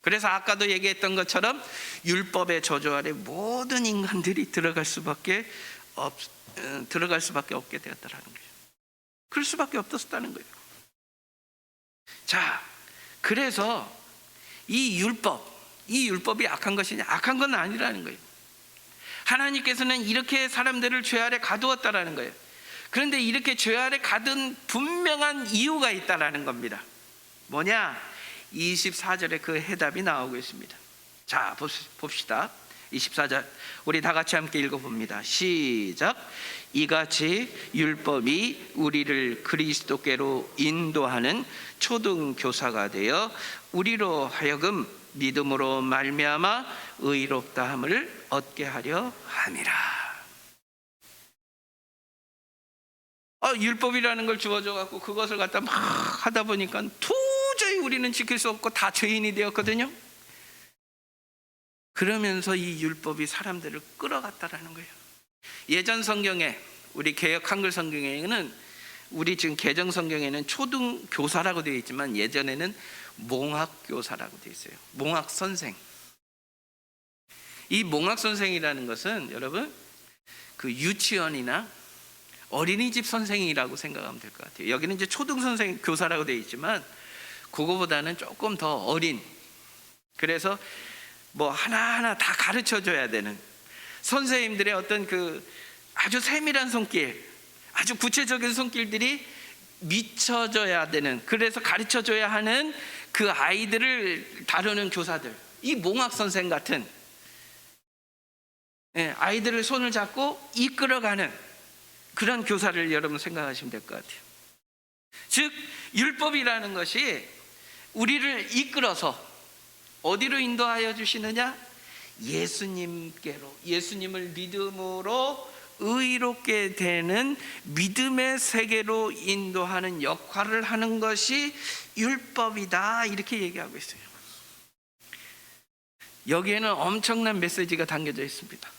그래서 아까도 얘기했던 것처럼 율법의 저주 아래 모든 인간들이 들어갈 수밖에 없게 되었다라는 거예요. 그럴 수밖에 없었다는 거예요. 자, 그래서 이 율법이 악한 것이냐? 악한 건 아니라는 거예요. 하나님께서는 이렇게 사람들을 죄 아래 가두었다라는 거예요. 그런데 이렇게 죄 아래 가둔 분명한 이유가 있다라는 겁니다. 뭐냐? 24절에 그 해답이 나오고 있습니다. 자, 봅시다. 24절 우리 다 같이 함께 읽어봅니다. 시작. 이같이 율법이 우리를 그리스도께로 인도하는 초등교사가 되어 우리로 하여금 믿음으로 말미암아 의롭다함을 얻게 하려 함이라. 율법이라는 걸 주어져 갖고 그것을 갖다 막 하다 보니까 도저히 우리는 지킬 수 없고 다 죄인이 되었거든요. 그러면서 이 율법이 사람들을 끌어갔다라는 거예요. 예전 성경에, 우리 개역 한글 성경에는, 우리 지금 개정 성경에는 초등교사라고 되어 있지만 예전에는 몽학교사라고 되어 있어요. 몽학선생. 이 몽학선생이라는 것은 여러분 그 유치원이나 어린이집 선생이라고 생각하면 될 것 같아요. 여기는 이제 초등선생 교사라고 되어 있지만 그거보다는 조금 더 어린, 그래서 뭐 하나하나 다 가르쳐 줘야 되는 선생님들의 어떤 그 아주 세밀한 손길, 아주 구체적인 손길들이 미쳐져야 되는, 그래서 가르쳐 줘야 하는 그 아이들을 다루는 교사들, 이 몽학 선생 같은 아이들을 손을 잡고 이끌어가는 그런 교사를 여러분 생각하시면 될 것 같아요. 즉 율법이라는 것이 우리를 이끌어서 어디로 인도하여 주시느냐? 예수님께로, 예수님을 믿음으로 의롭게 되는 믿음의 세계로 인도하는 역할을 하는 것이 율법이다, 이렇게 얘기하고 있어요. 여기에는 엄청난 메시지가 담겨져 있습니다.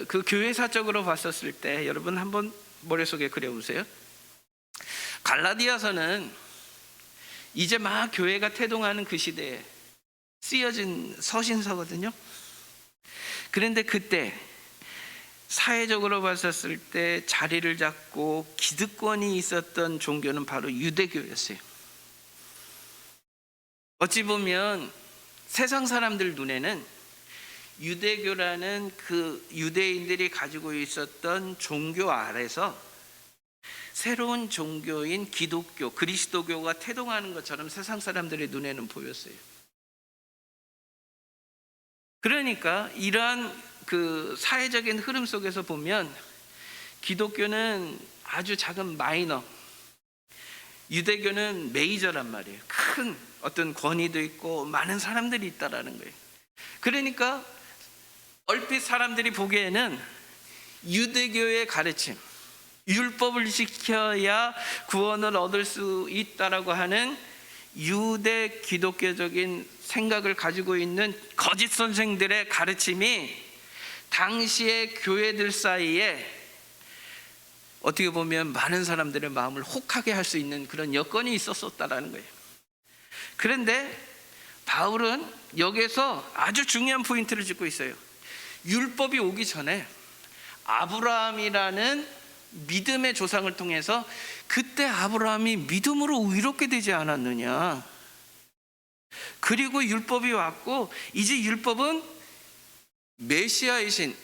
그 교회사적으로 봤었을 때 여러분 한번 머릿속에 그려보세요. 갈라디아서는 이제 막 교회가 태동하는 그 시대에 쓰여진 서신서거든요. 그런데 그때 사회적으로 봤었을 때 자리를 잡고 기득권이 있었던 종교는 바로 유대교였어요. 어찌 보면 세상 사람들 눈에는 유대교라는 그 유대인들이 가지고 있었던 종교 아래서 새로운 종교인 기독교, 그리스도교가 태동하는 것처럼 세상 사람들의 눈에는 보였어요. 그러니까 이러한 그 사회적인 흐름 속에서 보면 기독교는 아주 작은 마이너, 유대교는 메이저란 말이에요. 큰 어떤 권위도 있고 많은 사람들이 있다라는 거예요. 그러니까 얼핏 사람들이 보기에는 유대교의 가르침, 율법을 지켜야 구원을 얻을 수 있다라고 하는 유대 기독교적인 생각을 가지고 있는 거짓 선생들의 가르침이 당시의 교회들 사이에 어떻게 보면 많은 사람들의 마음을 혹하게 할 수 있는 그런 여건이 있었다라는 거예요. 그런데 바울은 여기에서 아주 중요한 포인트를 짚고 있어요. 율법이 오기 전에 아브라함이라는 믿음의 조상을 통해서 그때 아브라함이 믿음으로 의롭게 되지 않았느냐. 그리고 율법이 왔고 이제 율법은 메시아이신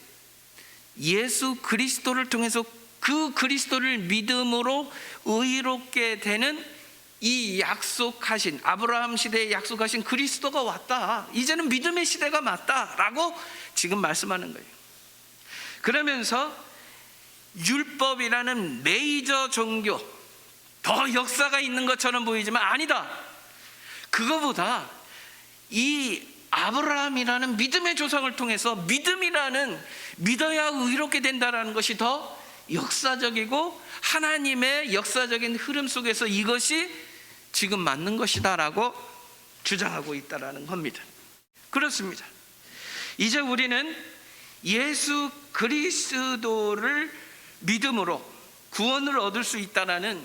예수 그리스도를 통해서 그 그리스도를 믿음으로 의롭게 되는 이 약속하신, 아브라함 시대에 약속하신 그리스도가 왔다. 이제는 믿음의 시대가 맞다라고 지금 말씀하는 거예요. 그러면서 율법이라는 메이저 종교, 더 역사가 있는 것처럼 보이지만 아니다. 그거보다 이 아브라함이라는 믿음의 조상을 통해서 믿음이라는, 믿어야 의롭게 된다라는 것이 더 역사적이고 하나님의 역사적인 흐름 속에서 이것이 지금 맞는 것이다라고 주장하고 있다라는 겁니다. 그렇습니다. 이제 우리는 예수 그리스도를 믿음으로 구원을 얻을 수 있다는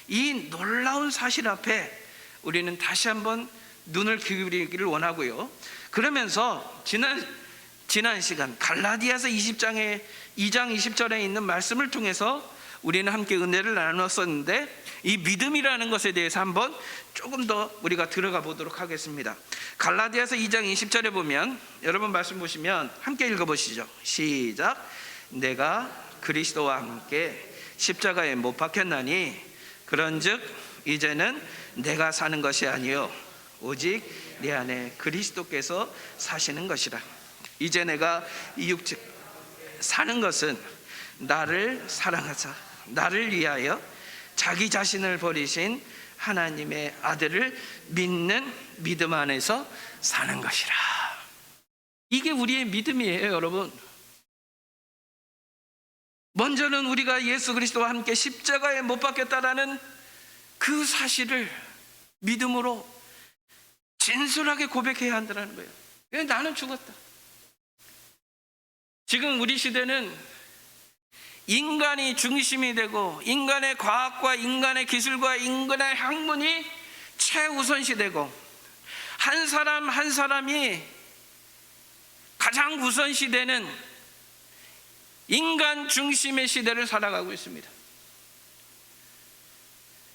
이 놀라운 사실 앞에 우리는 다시 한번 눈을 기울이기를 원하고요. 그러면서 지난 시간 갈라디아서 2장 20절에 있는 말씀을 통해서 우리는 함께 은혜를 나눴었는데 이 믿음이라는 것에 대해서 한번 조금 더 우리가 들어가 보도록 하겠습니다. 갈라디아서 2장 20절에 보면 여러분 말씀 보시면 함께 읽어보시죠. 시작. 내가 그리스도와 함께 십자가에 못 박혔나니 그런즉 이제는 내가 사는 것이 아니요 오직 내 안에 그리스도께서 사시는 것이라. 이제 내가 이 육체 사는 것은 나를 사랑하사 나를 위하여 자기 자신을 버리신 하나님의 아들을 믿는 믿음 안에서 사는 것이라. 이게 우리의 믿음이에요, 여러분. 먼저는 우리가 예수 그리스도와 함께 십자가에 못 박혔다라는 그 사실을 믿음으로 진솔하게 고백해야 한다는 거예요. 왜? 나는 죽었다. 지금 우리 시대는 인간이 중심이 되고 인간의 과학과 인간의 기술과 인간의 학문이 최우선시되고 한 사람 한 사람이 가장 우선시되는 인간 중심의 시대를 살아가고 있습니다.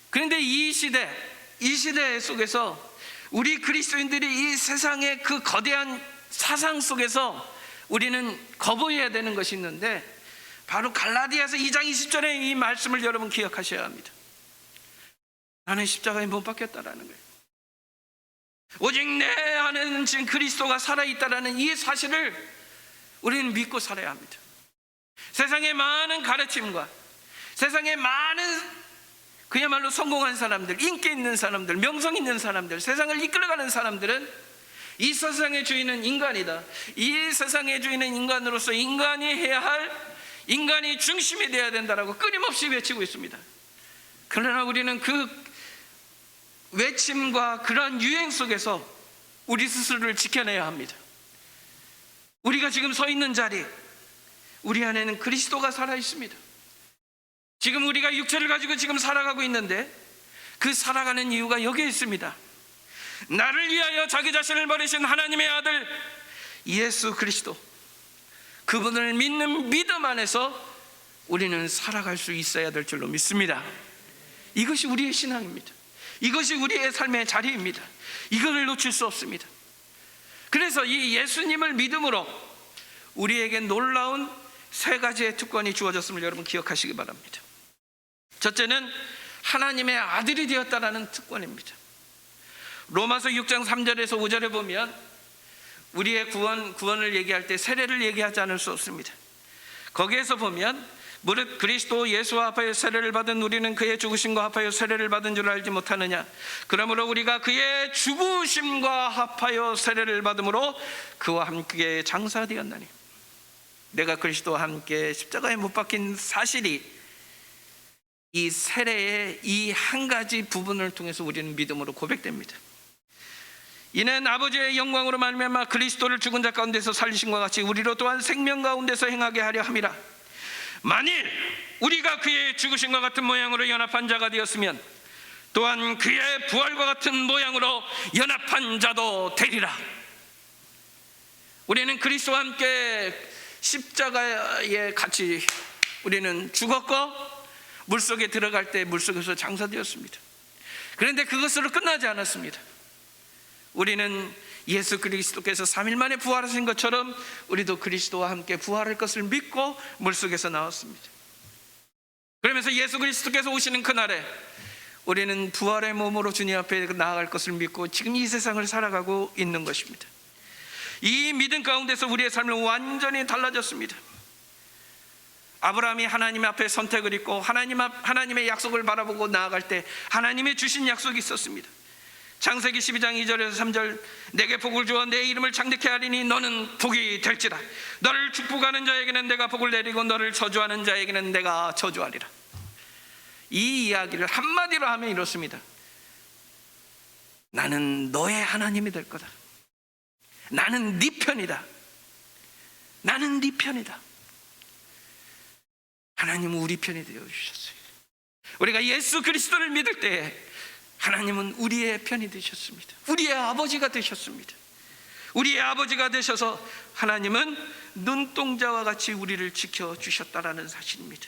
그런데 이 시대, 이 시대 속에서 우리 그리스도인들이 이 세상의 그 거대한 사상 속에서 우리는 거부해야 되는 것이 있는데, 바로 갈라디아서 2장 20절의 이 말씀을 여러분 기억하셔야 합니다. 나는 십자가에 못 박혔다라는 거예요. 오직 내 안에는 지금 그리스도가 살아있다라는 이 사실을 우리는 믿고 살아야 합니다. 세상의 많은 가르침과 세상의 많은 그야말로 성공한 사람들, 인기 있는 사람들, 명성 있는 사람들, 세상을 이끌어가는 사람들은 이 세상의 주인은 인간이다, 이 세상의 주인은 인간으로서 인간이 해야 할, 인간이 중심이 되어야 된다라고 끊임없이 외치고 있습니다. 그러나 우리는 그 외침과 그런 유행 속에서 우리 스스로를 지켜내야 합니다. 우리가 지금 서 있는 자리, 우리 안에는 그리스도가 살아 있습니다. 지금 우리가 육체를 가지고 지금 살아가고 있는데, 그 살아가는 이유가 여기에 있습니다. 나를 위하여 자기 자신을 버리신 하나님의 아들 예수 그리스도, 그분을 믿는 믿음 안에서 우리는 살아갈 수 있어야 될 줄로 믿습니다. 이것이 우리의 신앙입니다. 이것이 우리의 삶의 자리입니다. 이걸 놓칠 수 없습니다. 그래서 이 예수님을 믿음으로 우리에게 놀라운 세 가지의 특권이 주어졌음을 여러분 기억하시기 바랍니다. 첫째는 하나님의 아들이 되었다라는 특권입니다. 로마서 6장 3절에서 5절에 보면 우리의 구원을 얘기할 때 세례를 얘기하지 않을 수 없습니다. 거기에서 보면 무릇 그리스도 예수와 합하여 세례를 받은 우리는 그의 죽으심과 합하여 세례를 받은 줄 알지 못하느냐. 그러므로 우리가 그의 죽으심과 합하여 세례를 받음으로 그와 함께 장사되었나니. 내가 그리스도와 함께 십자가에 못 박힌 사실이 이 세례의 이 한 가지 부분을 통해서 우리는 믿음으로 고백됩니다. 이는 아버지의 영광으로 말미암아 그리스도를 죽은 자 가운데서 살리심과 같이 우리로 또한 생명 가운데서 행하게 하려 함이라. 만일 우리가 그의 죽으심과 같은 모양으로 연합한 자가 되었으면 또한 그의 부활과 같은 모양으로 연합한 자도 되리라. 우리는 그리스도와 함께 십자가에 같이 우리는 죽었고 물속에 들어갈 때 물속에서 장사되었습니다. 그런데 그것으로 끝나지 않았습니다. 우리는 예수 그리스도께서 3일 만에 부활하신 것처럼 우리도 그리스도와 함께 부활할 것을 믿고 물속에서 나왔습니다. 그러면서 예수 그리스도께서 오시는 그날에 우리는 부활의 몸으로 주님 앞에 나아갈 것을 믿고 지금 이 세상을 살아가고 있는 것입니다. 이 믿음 가운데서 우리의 삶은 완전히 달라졌습니다. 아브라함이 하나님 앞에 선택을 했고 하나님의 약속을 바라보고 나아갈 때 하나님의 주신 약속이 있었습니다. 창세기 12장 2절에서 3절, 내게 복을 주어 내 이름을 창대케 하리니 너는 복이 될지라. 너를 축복하는 자에게는 내가 복을 내리고 너를 저주하는 자에게는 내가 저주하리라. 이 이야기를 한마디로 하면 이렇습니다. 나는 너의 하나님이 될 거다. 나는 네 편이다. 나는 네 편이다. 하나님은 우리 편이 되어주셨어요. 우리가 예수 그리스도를 믿을 때 하나님은 우리의 편이 되셨습니다. 우리의 아버지가 되셨습니다. 우리의 아버지가 되셔서 하나님은 눈동자와 같이 우리를 지켜주셨다라는 사실입니다.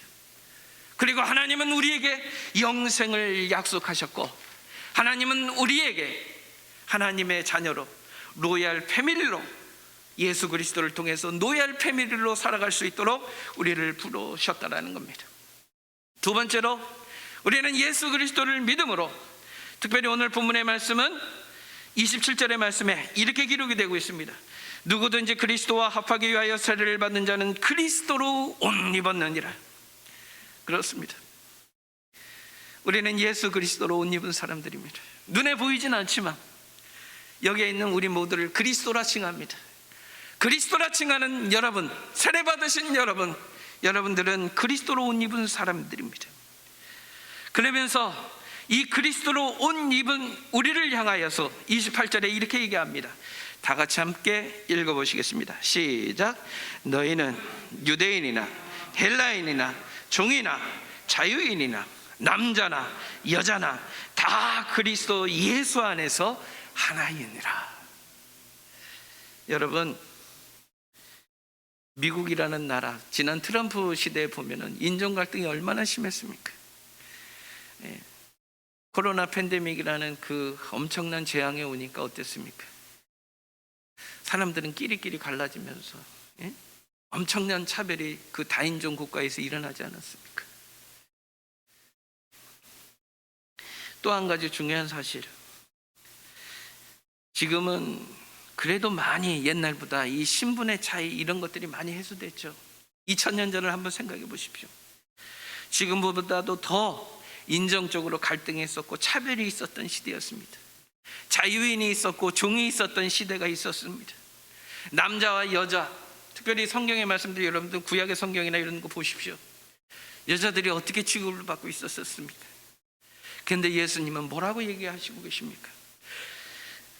그리고 하나님은 우리에게 영생을 약속하셨고, 하나님은 우리에게 하나님의 자녀로, 로얄 패밀리로, 예수 그리스도를 통해서 로얄 패밀리로 살아갈 수 있도록 우리를 부르셨다라는 겁니다. 두 번째로 우리는 예수 그리스도를 믿음으로, 특별히 오늘 본문의 말씀은 27절의 말씀에 이렇게 기록이 되고 있습니다. 누구든지 그리스도와 합하기 위하여 세례를 받는 자는 그리스도로 옷 입었느니라. 그렇습니다. 우리는 예수 그리스도로 옷 입은 사람들입니다. 눈에 보이진 않지만 여기에 있는 우리 모두를 그리스도라 칭합니다. 그리스도라 칭하는 여러분, 세례 받으신 여러분들은 그리스도로 옷 입은 사람들입니다. 그러면서 이 그리스도로 옷 입은 우리를 향하여서 28절에 이렇게 얘기합니다. 다 같이 함께 읽어보시겠습니다. 시작. 너희는 유대인이나 헬라인이나 종이나 자유인이나 남자나 여자나 다 그리스도 예수 안에서 하나이니라. 여러분, 미국이라는 나라, 지난 트럼프 시대에 보면은 인종 갈등이 얼마나 심했습니까? 코로나 팬데믹이라는 그 엄청난 재앙이 오니까 어땠습니까? 사람들은 끼리끼리 갈라지면서 엄청난 차별이 그 다인종 국가에서 일어나지 않았습니까? 또 한 가지 중요한 사실, 지금은 그래도 많이 옛날보다 이 신분의 차이 이런 것들이 많이 해소됐죠. 2000년 전을 한번 생각해 보십시오. 지금보다도 더 인정적으로 갈등이 있었고 차별이 있었던 시대였습니다. 자유인이 있었고 종이 있었던 시대가 있었습니다. 남자와 여자, 특별히 성경의 말씀들 여러분들 구약의 성경이나 이런 거 보십시오. 여자들이 어떻게 취급을 받고 있었습니까? 그런데 예수님은 뭐라고 얘기하시고 계십니까?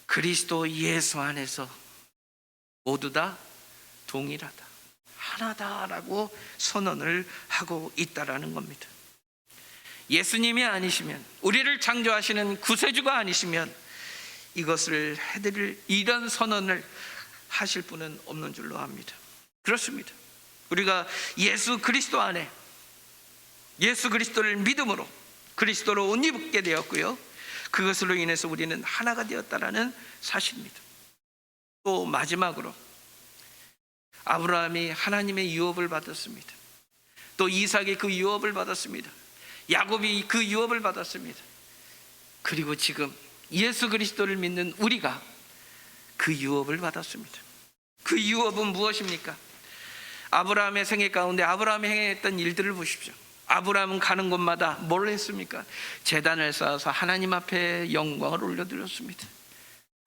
그리스도 예수 안에서 모두 다 동일하다, 하나다라고 선언을 하고 있다라는 겁니다. 예수님이 아니시면, 우리를 창조하시는 구세주가 아니시면 이것을 해드릴 이런 선언을 하실 분은 없는 줄로 압니다. 그렇습니다. 우리가 예수 그리스도 안에, 예수 그리스도를 믿음으로 그리스도로 옷 입게 되었고요, 그것으로 인해서 우리는 하나가 되었다라는 사실입니다. 또 마지막으로 아브라함이 하나님의 유업을 받았습니다. 또 이삭이 그 유업을 받았습니다. 야곱이 그 유업을 받았습니다. 그리고 지금 예수 그리스도를 믿는 우리가 그 유업을 받았습니다. 그 유업은 무엇입니까? 아브라함의 생애 가운데 아브라함이 행했던 일들을 보십시오. 아브라함은 가는 곳마다 뭘 했습니까? 제단을 쌓아서 하나님 앞에 영광을 올려드렸습니다.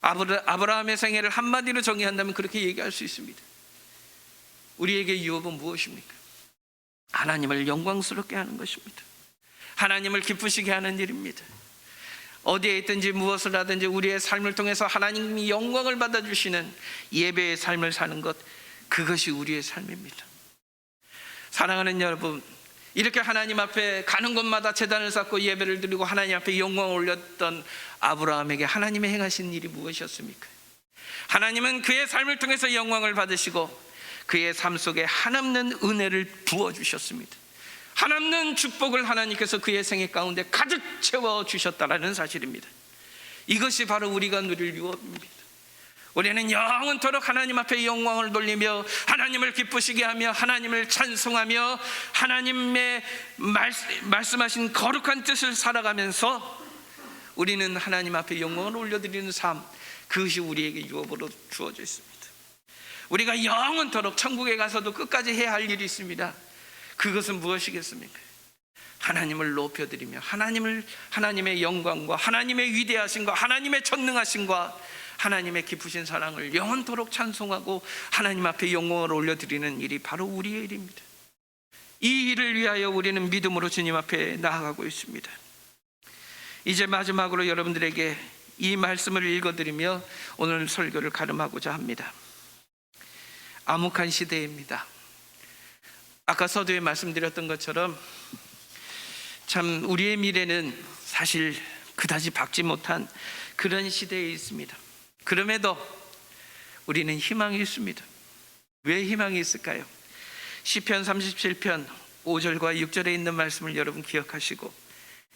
아브라함의 생애를 한마디로 정의한다면 그렇게 얘기할 수 있습니다. 우리에게 유업은 무엇입니까? 하나님을 영광스럽게 하는 것입니다. 하나님을 기쁘시게 하는 일입니다. 어디에 있든지 무엇을 하든지 우리의 삶을 통해서 하나님이 영광을 받아주시는 예배의 삶을 사는 것, 그것이 우리의 삶입니다. 사랑하는 여러분, 이렇게 하나님 앞에 가는 곳마다 제단을 쌓고 예배를 드리고 하나님 앞에 영광을 올렸던 아브라함에게 하나님이 행하신 일이 무엇이었습니까? 하나님은 그의 삶을 통해서 영광을 받으시고 그의 삶 속에 한없는 은혜를 부어주셨습니다. 한없는 축복을 하나님께서 그의 생애 가운데 가득 채워주셨다는 사실입니다. 이것이 바로 우리가 누릴 유업입니다. 우리는 영원토록 하나님 앞에 영광을 돌리며 하나님을 기쁘시게 하며 하나님을 찬송하며 하나님의 말씀하신 거룩한 뜻을 살아가면서 우리는 하나님 앞에 영광을 올려드리는 삶, 그것이 우리에게 유업으로 주어져 있습니다. 우리가 영원토록 천국에 가서도 끝까지 해야 할 일이 있습니다. 그것은 무엇이겠습니까? 하나님을 높여드리며 하나님의 영광과 하나님의 위대하심과 하나님의 전능하심과 하나님의 기쁘신 사랑을 영원토록 찬송하고 하나님 앞에 영광을 올려드리는 일이 바로 우리의 일입니다. 이 일을 위하여 우리는 믿음으로 주님 앞에 나아가고 있습니다. 이제 마지막으로 여러분들에게 이 말씀을 읽어드리며 오늘 설교를 가름하고자 합니다. 암흑한 시대입니다. 아까 서두에 말씀드렸던 것처럼 참 우리의 미래는 사실 그다지 밝지 못한 그런 시대에 있습니다. 그럼에도 우리는 희망이 있습니다. 왜 희망이 있을까요? 시편 37편 5절과 6절에 있는 말씀을 여러분 기억하시고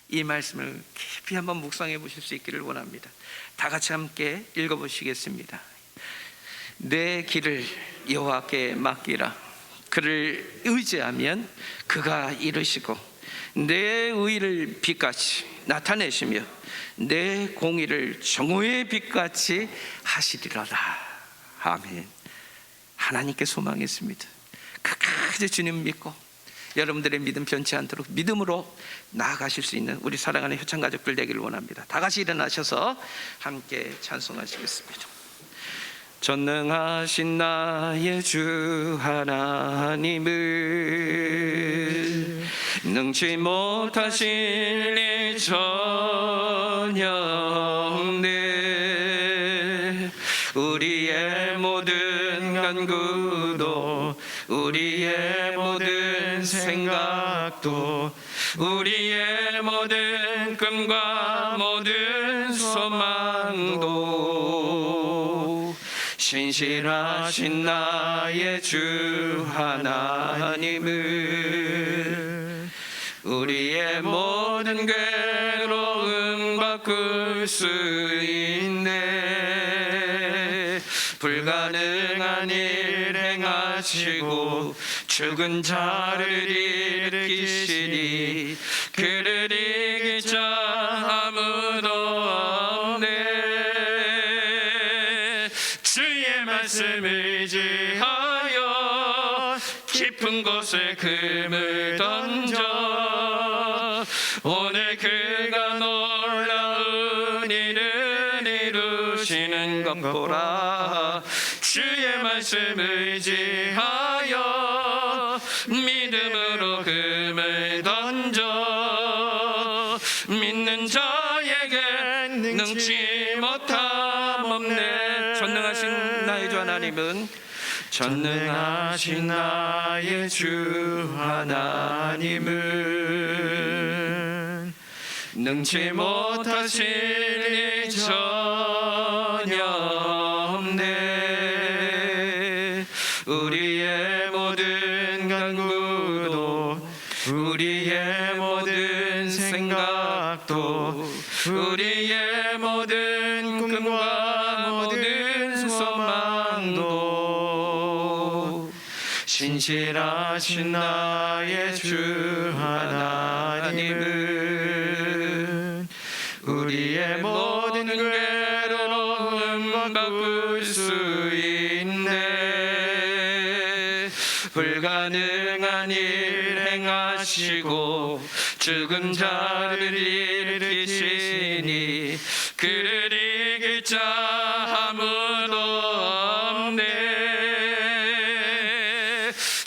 이 말씀을 깊이 한번 묵상해 보실 수 있기를 원합니다. 다 같이 함께 읽어보시겠습니다. 내 길을 여호와께 맡기라. 그를 의지하면 그가 이루시고 내 의를 빛같이 나타내시며 내 공의를 정오의 빛같이 하시리로다. 아멘. 하나님께 소망했습니다. 끝까지 주님 믿고 여러분들의 믿음 변치 않도록 믿음으로 나아가실 수 있는 우리 사랑하는 효창 가족들 되기를 원합니다. 다 같이 일어나셔서 함께 찬송하시겠습니다. 전능하신 나의 주 하나님을 능치 못하실 일 전혀 없네. 우리의 모든 간구도 우리의 모든 생각도 우리의 모든 꿈과 모든 소망도 신실하신 나의 주 하나님을 우리의 모든 괴로움 바꿀 수 있네. 불가능한 일 행하시고 죽은 자를 일으키시니 그를 이길 자 아무도 없네. 주의 말씀을 의지하여 깊은 곳에 금을 던져 오늘 그가 놀라운 일을 이루시는 것 보라. 주의 말씀을 의지하여 믿음으로 금을 던져 믿는 자에게 능치 못함 없네. 전능하신 나의 주 하나님은 전능하신 나의 주 하나님은 능치 못하실 일 전혀 없네. 우리의 모든 간구도 우리의 모든 생각도 우리의 모든 꿈과 모든 소망도 신실하신 나의 주 하나님은 우리의 모든 괴로움 바꿀 수 있네. 불가능한 일 행하시고 죽은 자를 일으키시니 그를 이길 자 아무도 없네.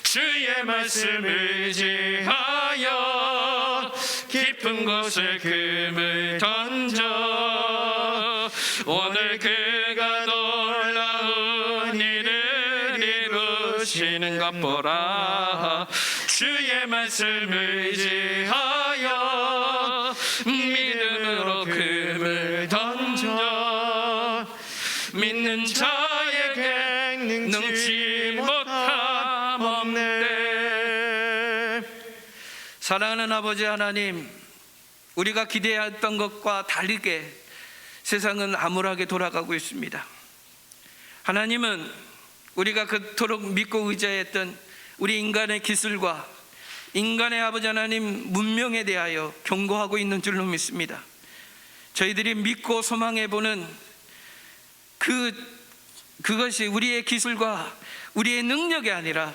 주의 말씀을 의지하여 깊은 곳에 금을 던져 오늘 그가 놀라운 일을 이루시는 것 보라. 주의 말씀을 의지하여 믿음으로 금을 던져 믿는 자에게 능치 못함 없네. 사랑하는 아버지 하나님, 우리가 기대했던 것과 다르게 세상은 암울하게 돌아가고 있습니다. 하나님은 우리가 그토록 믿고 의지했던 우리 인간의 기술과 인간의 아버지 하나님 문명에 대하여 경고하고 있는 줄로 믿습니다. 저희들이 믿고 소망해 보는 그것이 우리의 기술과 우리의 능력이 아니라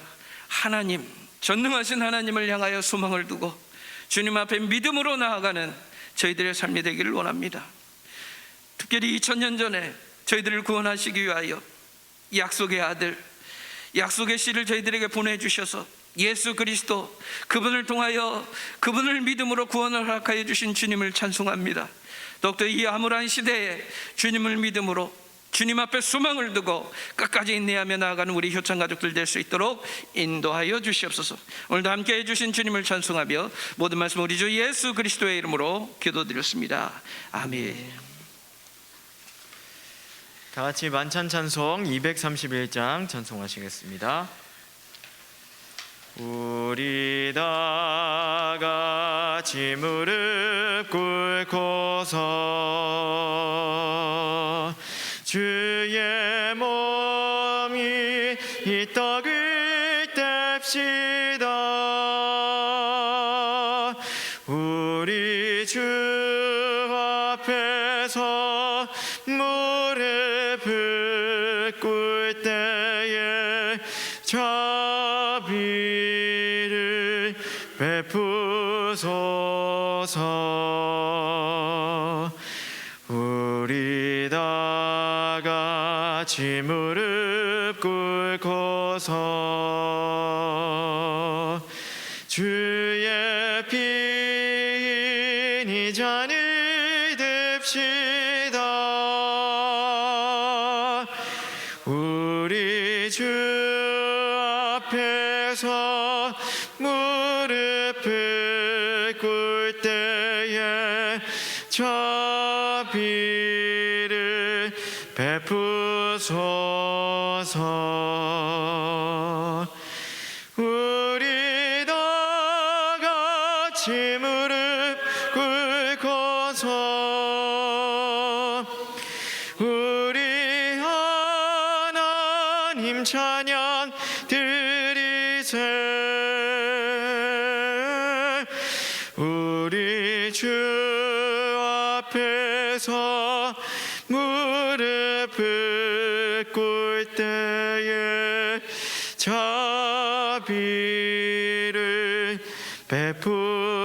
하나님, 전능하신 하나님을 향하여 소망을 두고 주님 앞에 믿음으로 나아가는 저희들의 삶이 되기를 원합니다. 특별히 2000년 전에 저희들을 구원하시기 위하여 약속의 아들, 약속의 씨를 저희들에게 보내주셔서 예수 그리스도, 그분을 통하여 그분을 믿음으로 구원을 허락하여 주신 주님을 찬송합니다. 더욱더 이 암울한 시대에 주님을 믿음으로 주님 앞에 소망을 두고 끝까지 인내하며 나아가는 우리 효창 가족들 될 수 있도록 인도하여 주시옵소서. 오늘도 함께 해주신 주님을 찬송하며 모든 말씀 우리 주 예수 그리스도의 이름으로 기도드렸습니다. 아멘. 다 같이 만찬 찬송 231장 찬송하시겠습니다. 우리 다 같이 무릎 꿇고서 주의 몸이 이 떡을 뗍시다. 우리 주 앞에서 무릎을 꿇을 때에 자비를 베푸소서. 우리 다 같이 무릎 꿇고서 주의 피인 이 잔을 듭시다. 우리 주 앞에서 무릎을 꿇을 때에 자비를 베푸소서. 우리 다 같이 무릎 꿇고서 하나님 찬양 드리세. 우리 주 앞에서 무릎을 꿇을 때에 자비를 베푸소서.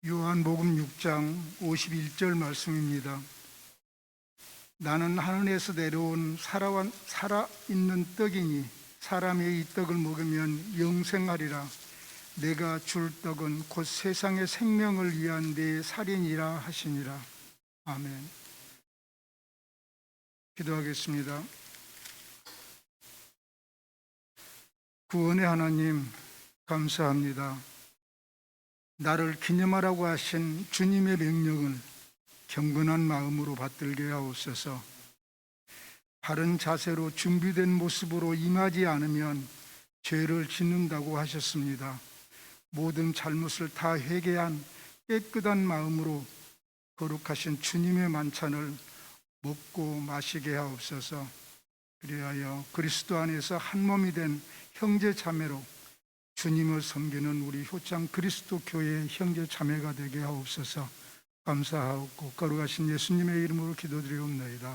요한복음 6장 51절 말씀입니다. 나는 하늘에서 내려온 살아있는 떡이니 사람이 이 떡을 먹으면 영생하리라. 내가 줄 떡은 곧 세상의 생명을 위한 내 살이니라 하시니라. 아멘. 기도하겠습니다. 구원의 하나님, 감사합니다. 나를 기념하라고 하신 주님의 명령을 경건한 마음으로 받들게 하옵소서. 바른 자세로 준비된 모습으로 임하지 않으면 죄를 짓는다고 하셨습니다. 모든 잘못을 다 회개한 깨끗한 마음으로 거룩하신 주님의 만찬을 먹고 마시게 하옵소서. 그리하여 그리스도 안에서 한 몸이 된 형제 자매로 주님을 섬기는 우리 효창 그리스도 교회의 형제 자매가 되게 하옵소서. 감사하옵고 거룩하신 예수님의 이름으로 기도드리옵나이다.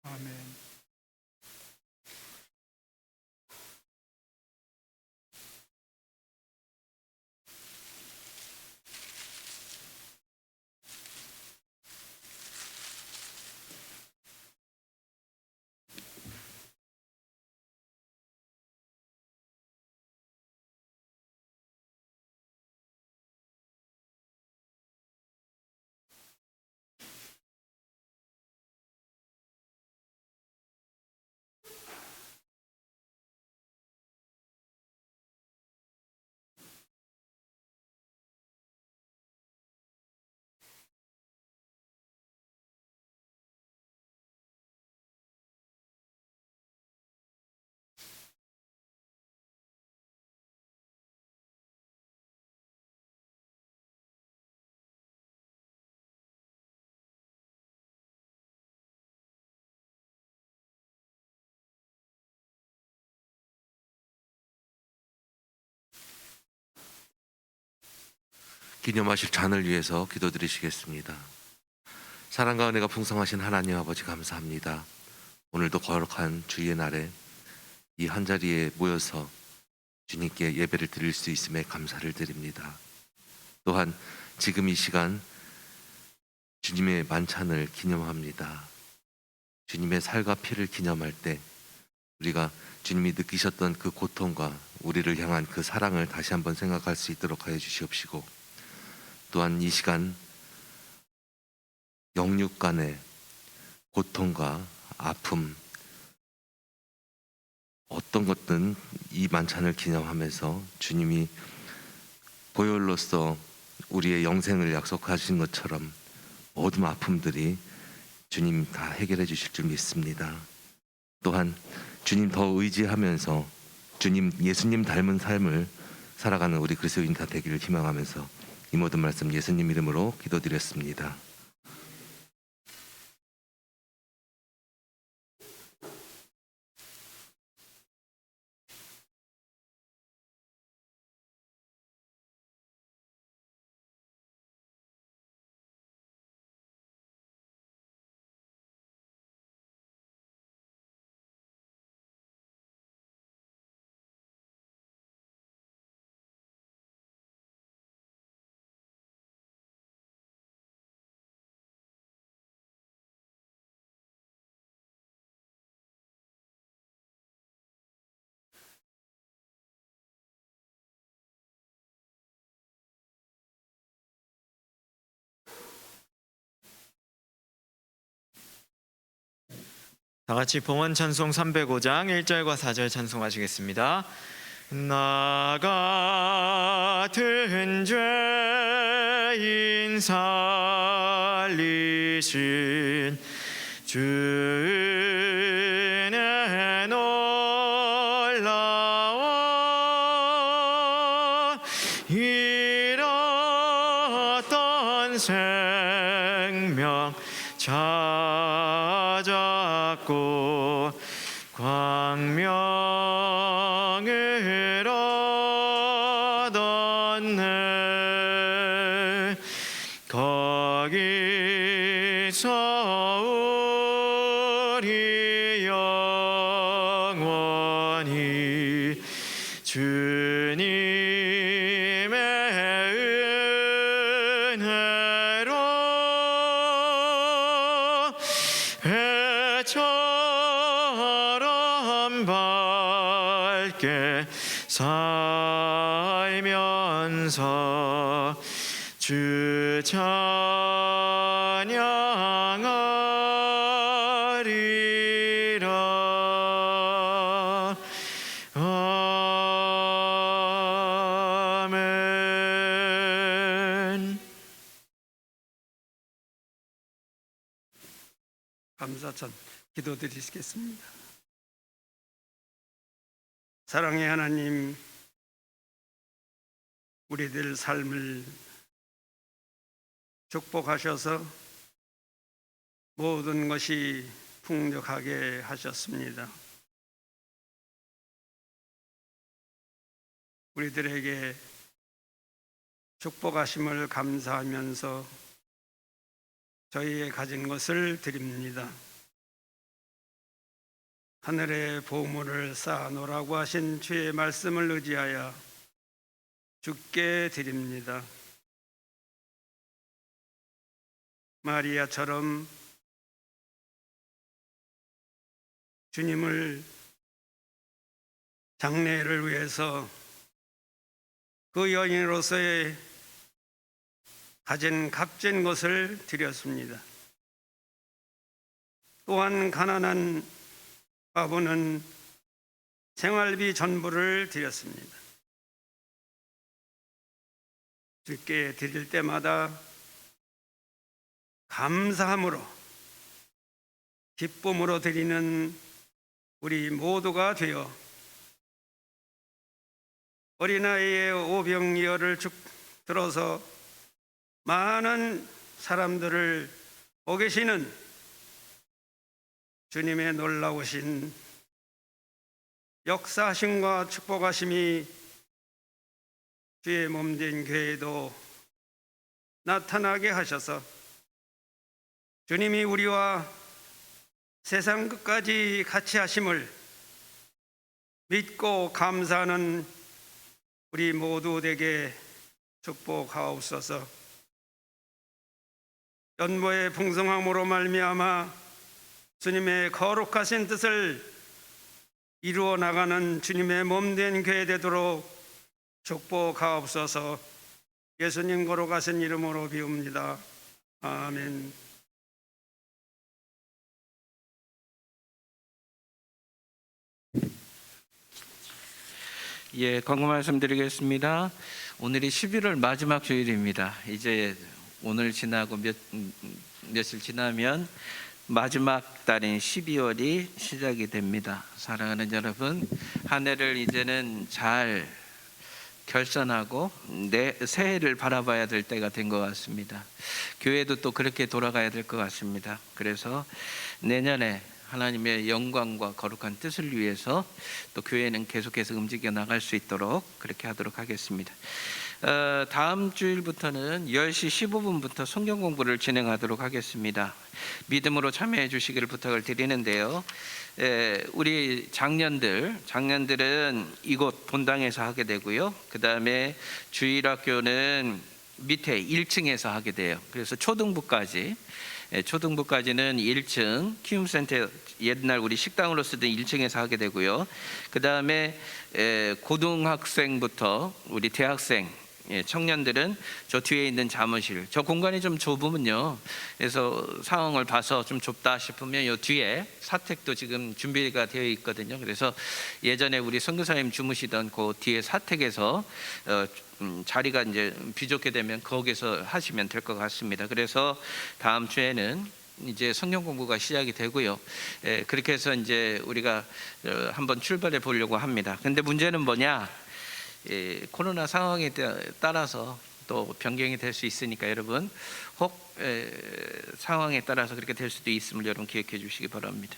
아멘. 기념하실 잔을 위해서 기도드리시겠습니다. 사랑과 은혜가 풍성하신 하나님 아버지 감사합니다. 오늘도 거룩한 주의 날에 이 한자리에 모여서 주님께 예배를 드릴 수 있음에 감사를 드립니다. 또한 지금 이 시간 주님의 만찬을 기념합니다. 주님의 살과 피를 기념할 때 우리가 주님이 느끼셨던 그 고통과 우리를 향한 그 사랑을 다시 한번 생각할 수 있도록 하여 주시옵시고, 또한 이 시간 영육 간의 고통과 아픔 어떤 것든 이 만찬을 기념하면서 주님이 보혈로서 우리의 영생을 약속하신 것처럼 모든 아픔들이 주님 다 해결해 주실 줄 믿습니다. 또한 주님 더 의지하면서 예수님 닮은 삶을 살아가는 우리 그리스도인 다 되기를 희망하면서 이 모든 말씀 예수님 이름으로 기도드렸습니다. 다 같이 봉헌 찬송 305장 1절과 4절 찬송하시겠습니다. 나 같은 죄인 사 살리신 주의 놀라워 잃었던 생명 찾았고 광명을 얻었네. 거기서 우리 영원히 주님의 은혜로 해처럼 밝게 살면서 주 찬양하리라. 아멘. 감사전 기도드리시겠습니다. 사랑의 하나님, 우리들 삶을 축복하셔서 모든 것이 풍족하게 하셨습니다. 우리들에게 축복하심을 감사하면서 저희의 가진 것을 드립니다. 하늘의 보물을 쌓아놓으라고 하신 주의 말씀을 의지하여 주께 드립니다. 마리아처럼 주님을 장례를 위해서 그 여인으로서의 가진 값진 것을 드렸습니다. 또한 가난한 아버는 생활비 전부를 드렸습니다. 주께 드릴 때마다 감사함으로 기쁨으로 드리는 우리 모두가 되어 어린아이의 오병이어를 들어서 많은 사람들을 보고 계시는 주님의 놀라우신 역사하심과 축복하심이 주의 몸된 교회에도 나타나게 하셔서 주님이 우리와 세상 끝까지 같이 하심을 믿고 감사하는 우리 모두 되게 축복하옵소서. 연모의 풍성함으로 말미암아 주님의 거룩하신 뜻을 이루어 나가는 주님의 몸된 교회 되도록 축복하옵소서. 예수님 거룩하신 이름으로 비웁니다. 아멘. 예, 광고 말씀드리겠습니다. 오늘이 11월 마지막 주일입니다. 이제 오늘 지나고 며칠 지나면 마지막 달인 12월이 시작이 됩니다. 사랑하는 여러분, 한 해를 이제는 잘 결산하고 새해를 바라봐야 될 때가 된 것 같습니다. 교회도 또 그렇게 돌아가야 될 것 같습니다. 그래서 내년에 하나님의 영광과 거룩한 뜻을 위해서 또 교회는 계속해서 움직여 나갈 수 있도록 그렇게 하도록 하겠습니다. 다음 주일부터는 10시 15분부터 성경 공부를 진행하도록 하겠습니다. 믿음으로 참여해 주시기를 부탁을 드리는데요. 우리 장년들은 이곳 본당에서 하게 되고요. 그 다음에 주일학교는 밑에 1층에서 하게 돼요. 그래서 초등부까지는 1층 키움센터, 옛날 우리 식당으로 쓰던 1층에서 하게 되고요. 그 다음에 고등학생부터 우리 대학생, 청년들은 저 뒤에 있는 사무실, 저 공간이 좀 좁으면요, 그래서 상황을 봐서 좀 좁다 싶으면 요 뒤에 사택도 지금 준비가 되어 있거든요. 그래서 예전에 우리 선교사님 주무시던 그 뒤에 사택에서 자리가 이제 부족해 되면 거기서 하시면 될 것 같습니다. 그래서 다음 주에는 이제 성경 공부가 시작이 되고요. 그렇게 해서 이제 우리가 한번 출발해 보려고 합니다. 근데 문제는 뭐냐? 코로나 상황에 따라서 또 변경이 될 수 있으니까 여러분 혹 상황에 따라서 그렇게 될 수도 있음을 여러분 기억해 주시기 바랍니다.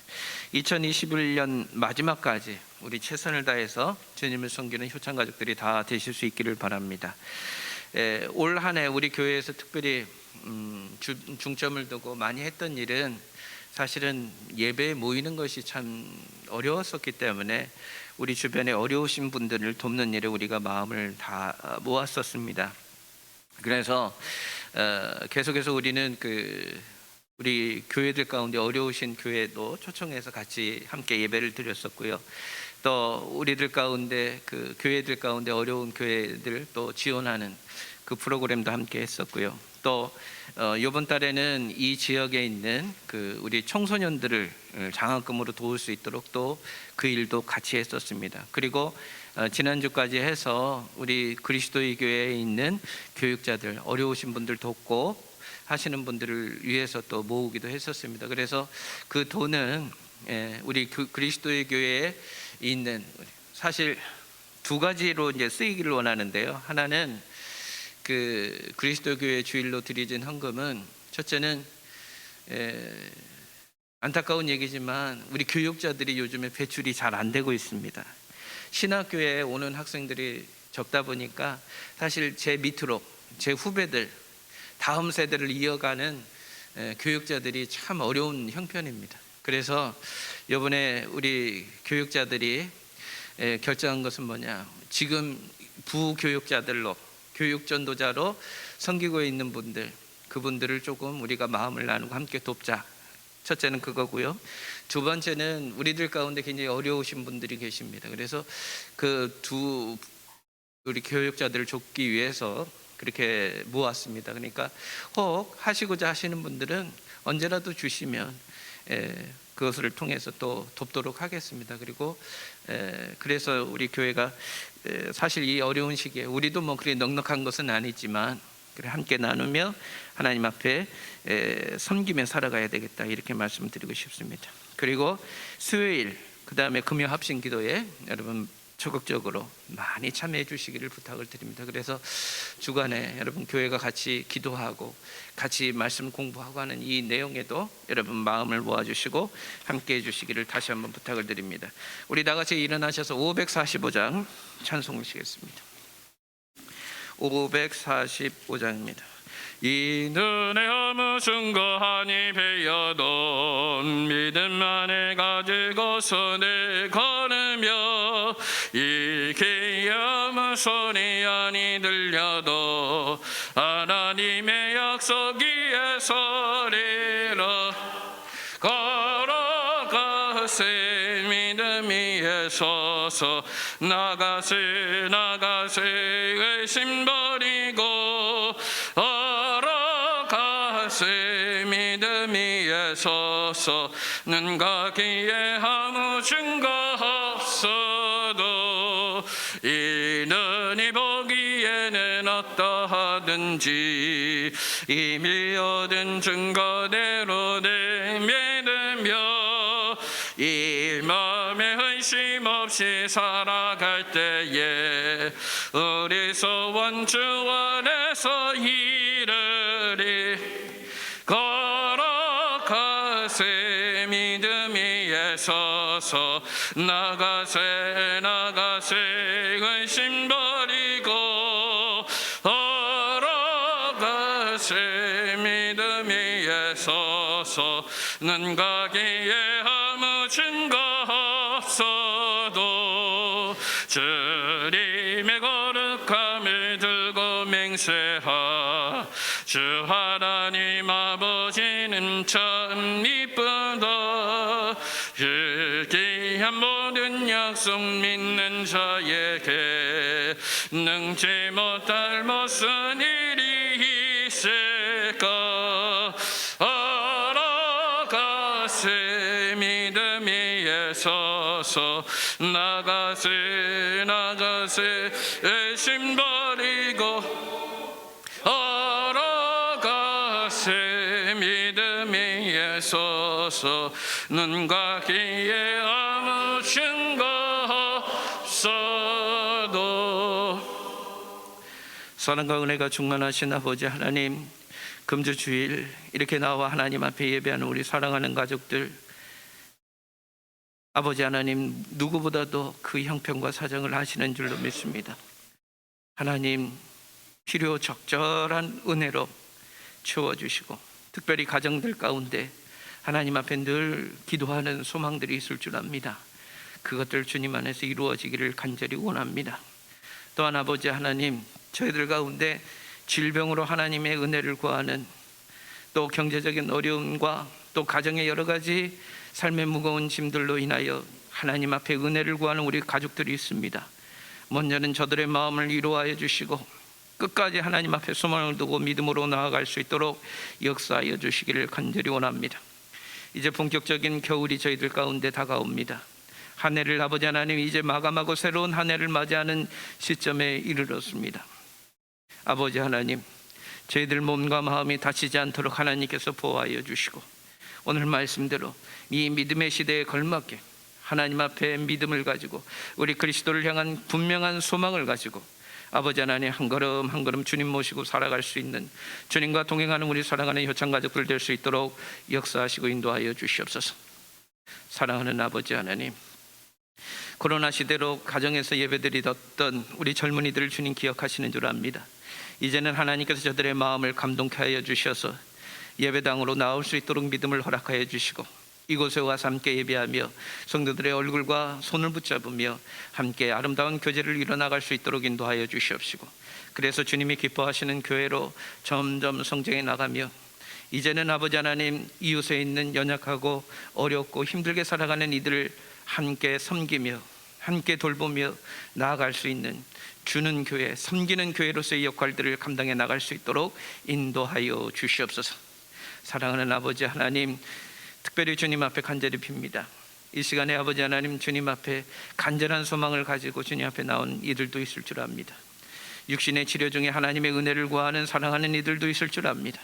2021년 마지막까지 우리 최선을 다해서 주님을 섬기는 효창 가족들이 다 되실 수 있기를 바랍니다. 올 한 해 우리 교회에서 특별히 중점을 두고 많이 했던 일은 사실은 예배에 모이는 것이 참 어려웠었기 때문에 우리 주변에 어려우신 분들을 돕는 일에 우리가 마음을 다 모았었습니다. 그래서 계속해서 우리는 우리 교회들 가운데 어려우신 교회도 초청해서 같이 함께 예배를 드렸었고요. 또 우리들 가운데 교회들 가운데 어려운 교회들 또 지원하는 그 프로그램도 함께 했었고요. 또 이번 달에는 이 지역에 있는 우리 청소년들을 장학금으로 도울 수 있도록 또 그 일도 같이 했었습니다. 그리고 지난주까지 해서 우리 그리스도의 교회에 있는 교육자들, 어려우신 분들 돕고 하시는 분들을 위해서 또 모으기도 했었습니다. 그래서 그 돈은 우리 그리스도의 교회에 있는, 사실 두 가지로 이제 쓰이기를 원하는데요. 하나는 그리스도 교회 주일로 드려진 헌금은, 첫째는 안타까운 얘기지만 우리 교육자들이 요즘에 배출이 잘 안 되고 있습니다. 신학교에 오는 학생들이 적다 보니까 사실 제 밑으로 제 후배들, 다음 세대를 이어가는 교육자들이 참 어려운 형편입니다. 그래서 이번에 우리 교육자들이 결정한 것은 뭐냐, 지금 부교육자들로, 교육 전도자로 섬기고 있는 분들, 그분들을 조금 우리가 마음을 나누고 함께 돕자. 첫째는 그거고요. 두 번째는 우리들 가운데 굉장히 어려우신 분들이 계십니다. 그래서 우리 교육자들을 돕기 위해서 그렇게 모았습니다. 그러니까 혹 하시고자 하시는 분들은 언제라도 주시면 그것을 통해서 또 돕도록 하겠습니다. 그리고 그래서 우리 교회가 사실 이 어려운 시기에 우리도 뭐 그렇게 넉넉한 것은 아니지만 함께 나누며 하나님 앞에 섬기며 살아가야 되겠다, 이렇게 말씀드리고 싶습니다. 그리고 수요일, 그 다음에 금요 합심 기도에 여러분 적극적으로 많이 참여해 주시기를 부탁을 드립니다. 그래서 주간에 여러분 교회가 같이 기도하고 같이 말씀 공부하고 하는 이 내용에도 여러분 마음을 모아주시고 함께 해주시기를 다시 한번 부탁을 드립니다. 우리 다 같이 일어나셔서 545장 찬송하시겠습니다. 545장입니다. 이 눈에 아무 증거하니 베어도 믿음 안에 가지고서 내 걸으며 이게 아무 소리 아니 들려도 하나님의 약속 위에 서리라 걸어가세 믿음 위에 서서 나가세 의심 버리고 믿음 위에 서서 눈과 귀에 아무 증거 없어도 이 눈이 보기에는 어떠하든지 이미 얻은 증거대로 내믿으며 이 마음에 의심 없이 살아갈 때에 우리 소원 주 안에서 이르리 걸어가세 믿음 위에 서서 나가세 의심 버리고 걸어가세 믿음 위에 서서 눈과 귀에 아무 증거 없어도 주님의 거룩함을 들고 맹세하 주 하나님 아버지는 참 이쁘다 그 귀한 모든 약속 믿는 자에게 능지 못할 무슨 일이 있을까 알아가세 믿음 위에 서서 하소서. 나가세 애심 버리고 걸어가세 믿음이 서서. 눈과 귀에 아무 증거 없어도. 사랑과 은혜가 충만하신 아버지 하나님, 금주 주일 이렇게 나와 하나님 앞에 예배하는 우리 사랑하는 가족들, 아버지 하나님 누구보다도 그 형편과 사정을 아시는 줄로 믿습니다. 하나님, 필요 적절한 은혜로 채워주시고, 특별히 가정들 가운데 하나님 앞에 늘 기도하는 소망들이 있을 줄 압니다. 그것들 주님 안에서 이루어지기를 간절히 원합니다. 또한 아버지 하나님, 저희들 가운데 질병으로 하나님의 은혜를 구하는, 또 경제적인 어려움과 또 가정의 여러 가지 삶의 무거운 짐들로 인하여 하나님 앞에 은혜를 구하는 우리 가족들이 있습니다. 먼저는 저들의 마음을 위로하여 주시고 끝까지 하나님 앞에 소망을 두고 믿음으로 나아갈 수 있도록 역사하여 주시기를 간절히 원합니다. 이제 본격적인 겨울이 저희들 가운데 다가옵니다. 한 해를 아버지 하나님 이제 마감하고 새로운 한 해를 맞이하는 시점에 이르렀습니다. 아버지 하나님, 저희들 몸과 마음이 다치지 않도록 하나님께서 보호하여 주시고, 오늘 말씀대로 이 믿음의 시대에 걸맞게 하나님 앞에 믿음을 가지고 우리 그리스도를 향한 분명한 소망을 가지고 아버지 하나님 한 걸음 한 걸음 주님 모시고 살아갈 수 있는, 주님과 동행하는 우리 사랑하는 효창 가족들 될 수 있도록 역사하시고 인도하여 주시옵소서. 사랑하는 아버지 하나님, 코로나 시대로 가정에서 예배드리던 우리 젊은이들을 주님 기억하시는 줄 압니다. 이제는 하나님께서 저들의 마음을 감동케 하여 주셔서 예배당으로 나올 수 있도록 믿음을 허락하여 주시고, 이곳에 와서 함께 예배하며 성도들의 얼굴과 손을 붙잡으며 함께 아름다운 교제를 이뤄나갈 수 있도록 인도하여 주시옵시고, 그래서 주님이 기뻐하시는 교회로 점점 성장해 나가며 이제는 아버지 하나님 이웃에 있는 연약하고 어렵고 힘들게 살아가는 이들을 함께 섬기며 함께 돌보며 나아갈 수 있는 주는 교회, 섬기는 교회로서의 역할들을 감당해 나갈 수 있도록 인도하여 주시옵소서. 사랑하는 아버지 하나님, 특별히 주님 앞에 간절히 빕니다. 이 시간에 아버지 하나님 주님 앞에 간절한 소망을 가지고 주님 앞에 나온 이들도 있을 줄 압니다. 육신의 치료 중에 하나님의 은혜를 구하는 사랑하는 이들도 있을 줄 압니다.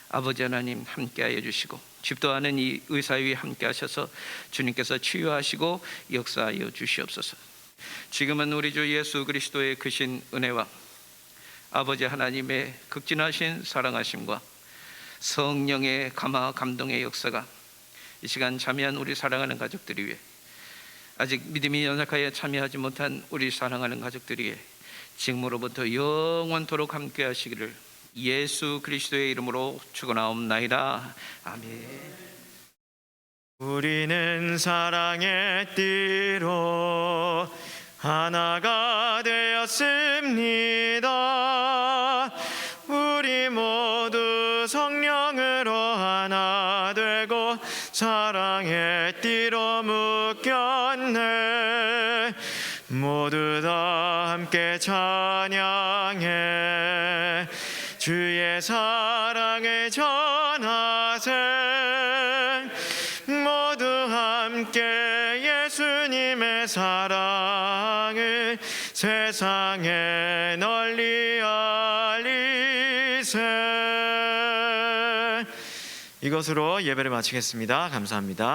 아버지 하나님 함께하여 주시고, 집도하는 이 의사위 함께하셔서 주님께서 치유하시고 역사하여 주시옵소서. 지금은 우리 주 예수 그리스도의 크신 은혜와 아버지 하나님의 극진하신 사랑하심과 성령의 감화 감동의 역사가 이 시간 참여한 우리 사랑하는 가족들이 위해, 아직 믿음이 연약하여 참여하지 못한 우리 사랑하는 가족들이 위해 지금으로부터 영원토록 함께 하시기를 예수 그리스도의 이름으로 축원하옵나이다. 아멘. 우리는 사랑의 띠로 하나가 되었습니다. 우리 모두 성령으로 하나 되고 사랑의 띠로 묶였네. 모두 다 함께 찬양해 주의 사랑을 전하세. 모두 함께 예수님의 사랑을 세상에 널리 알리세. 이것으로 예배를 마치겠습니다. 감사합니다.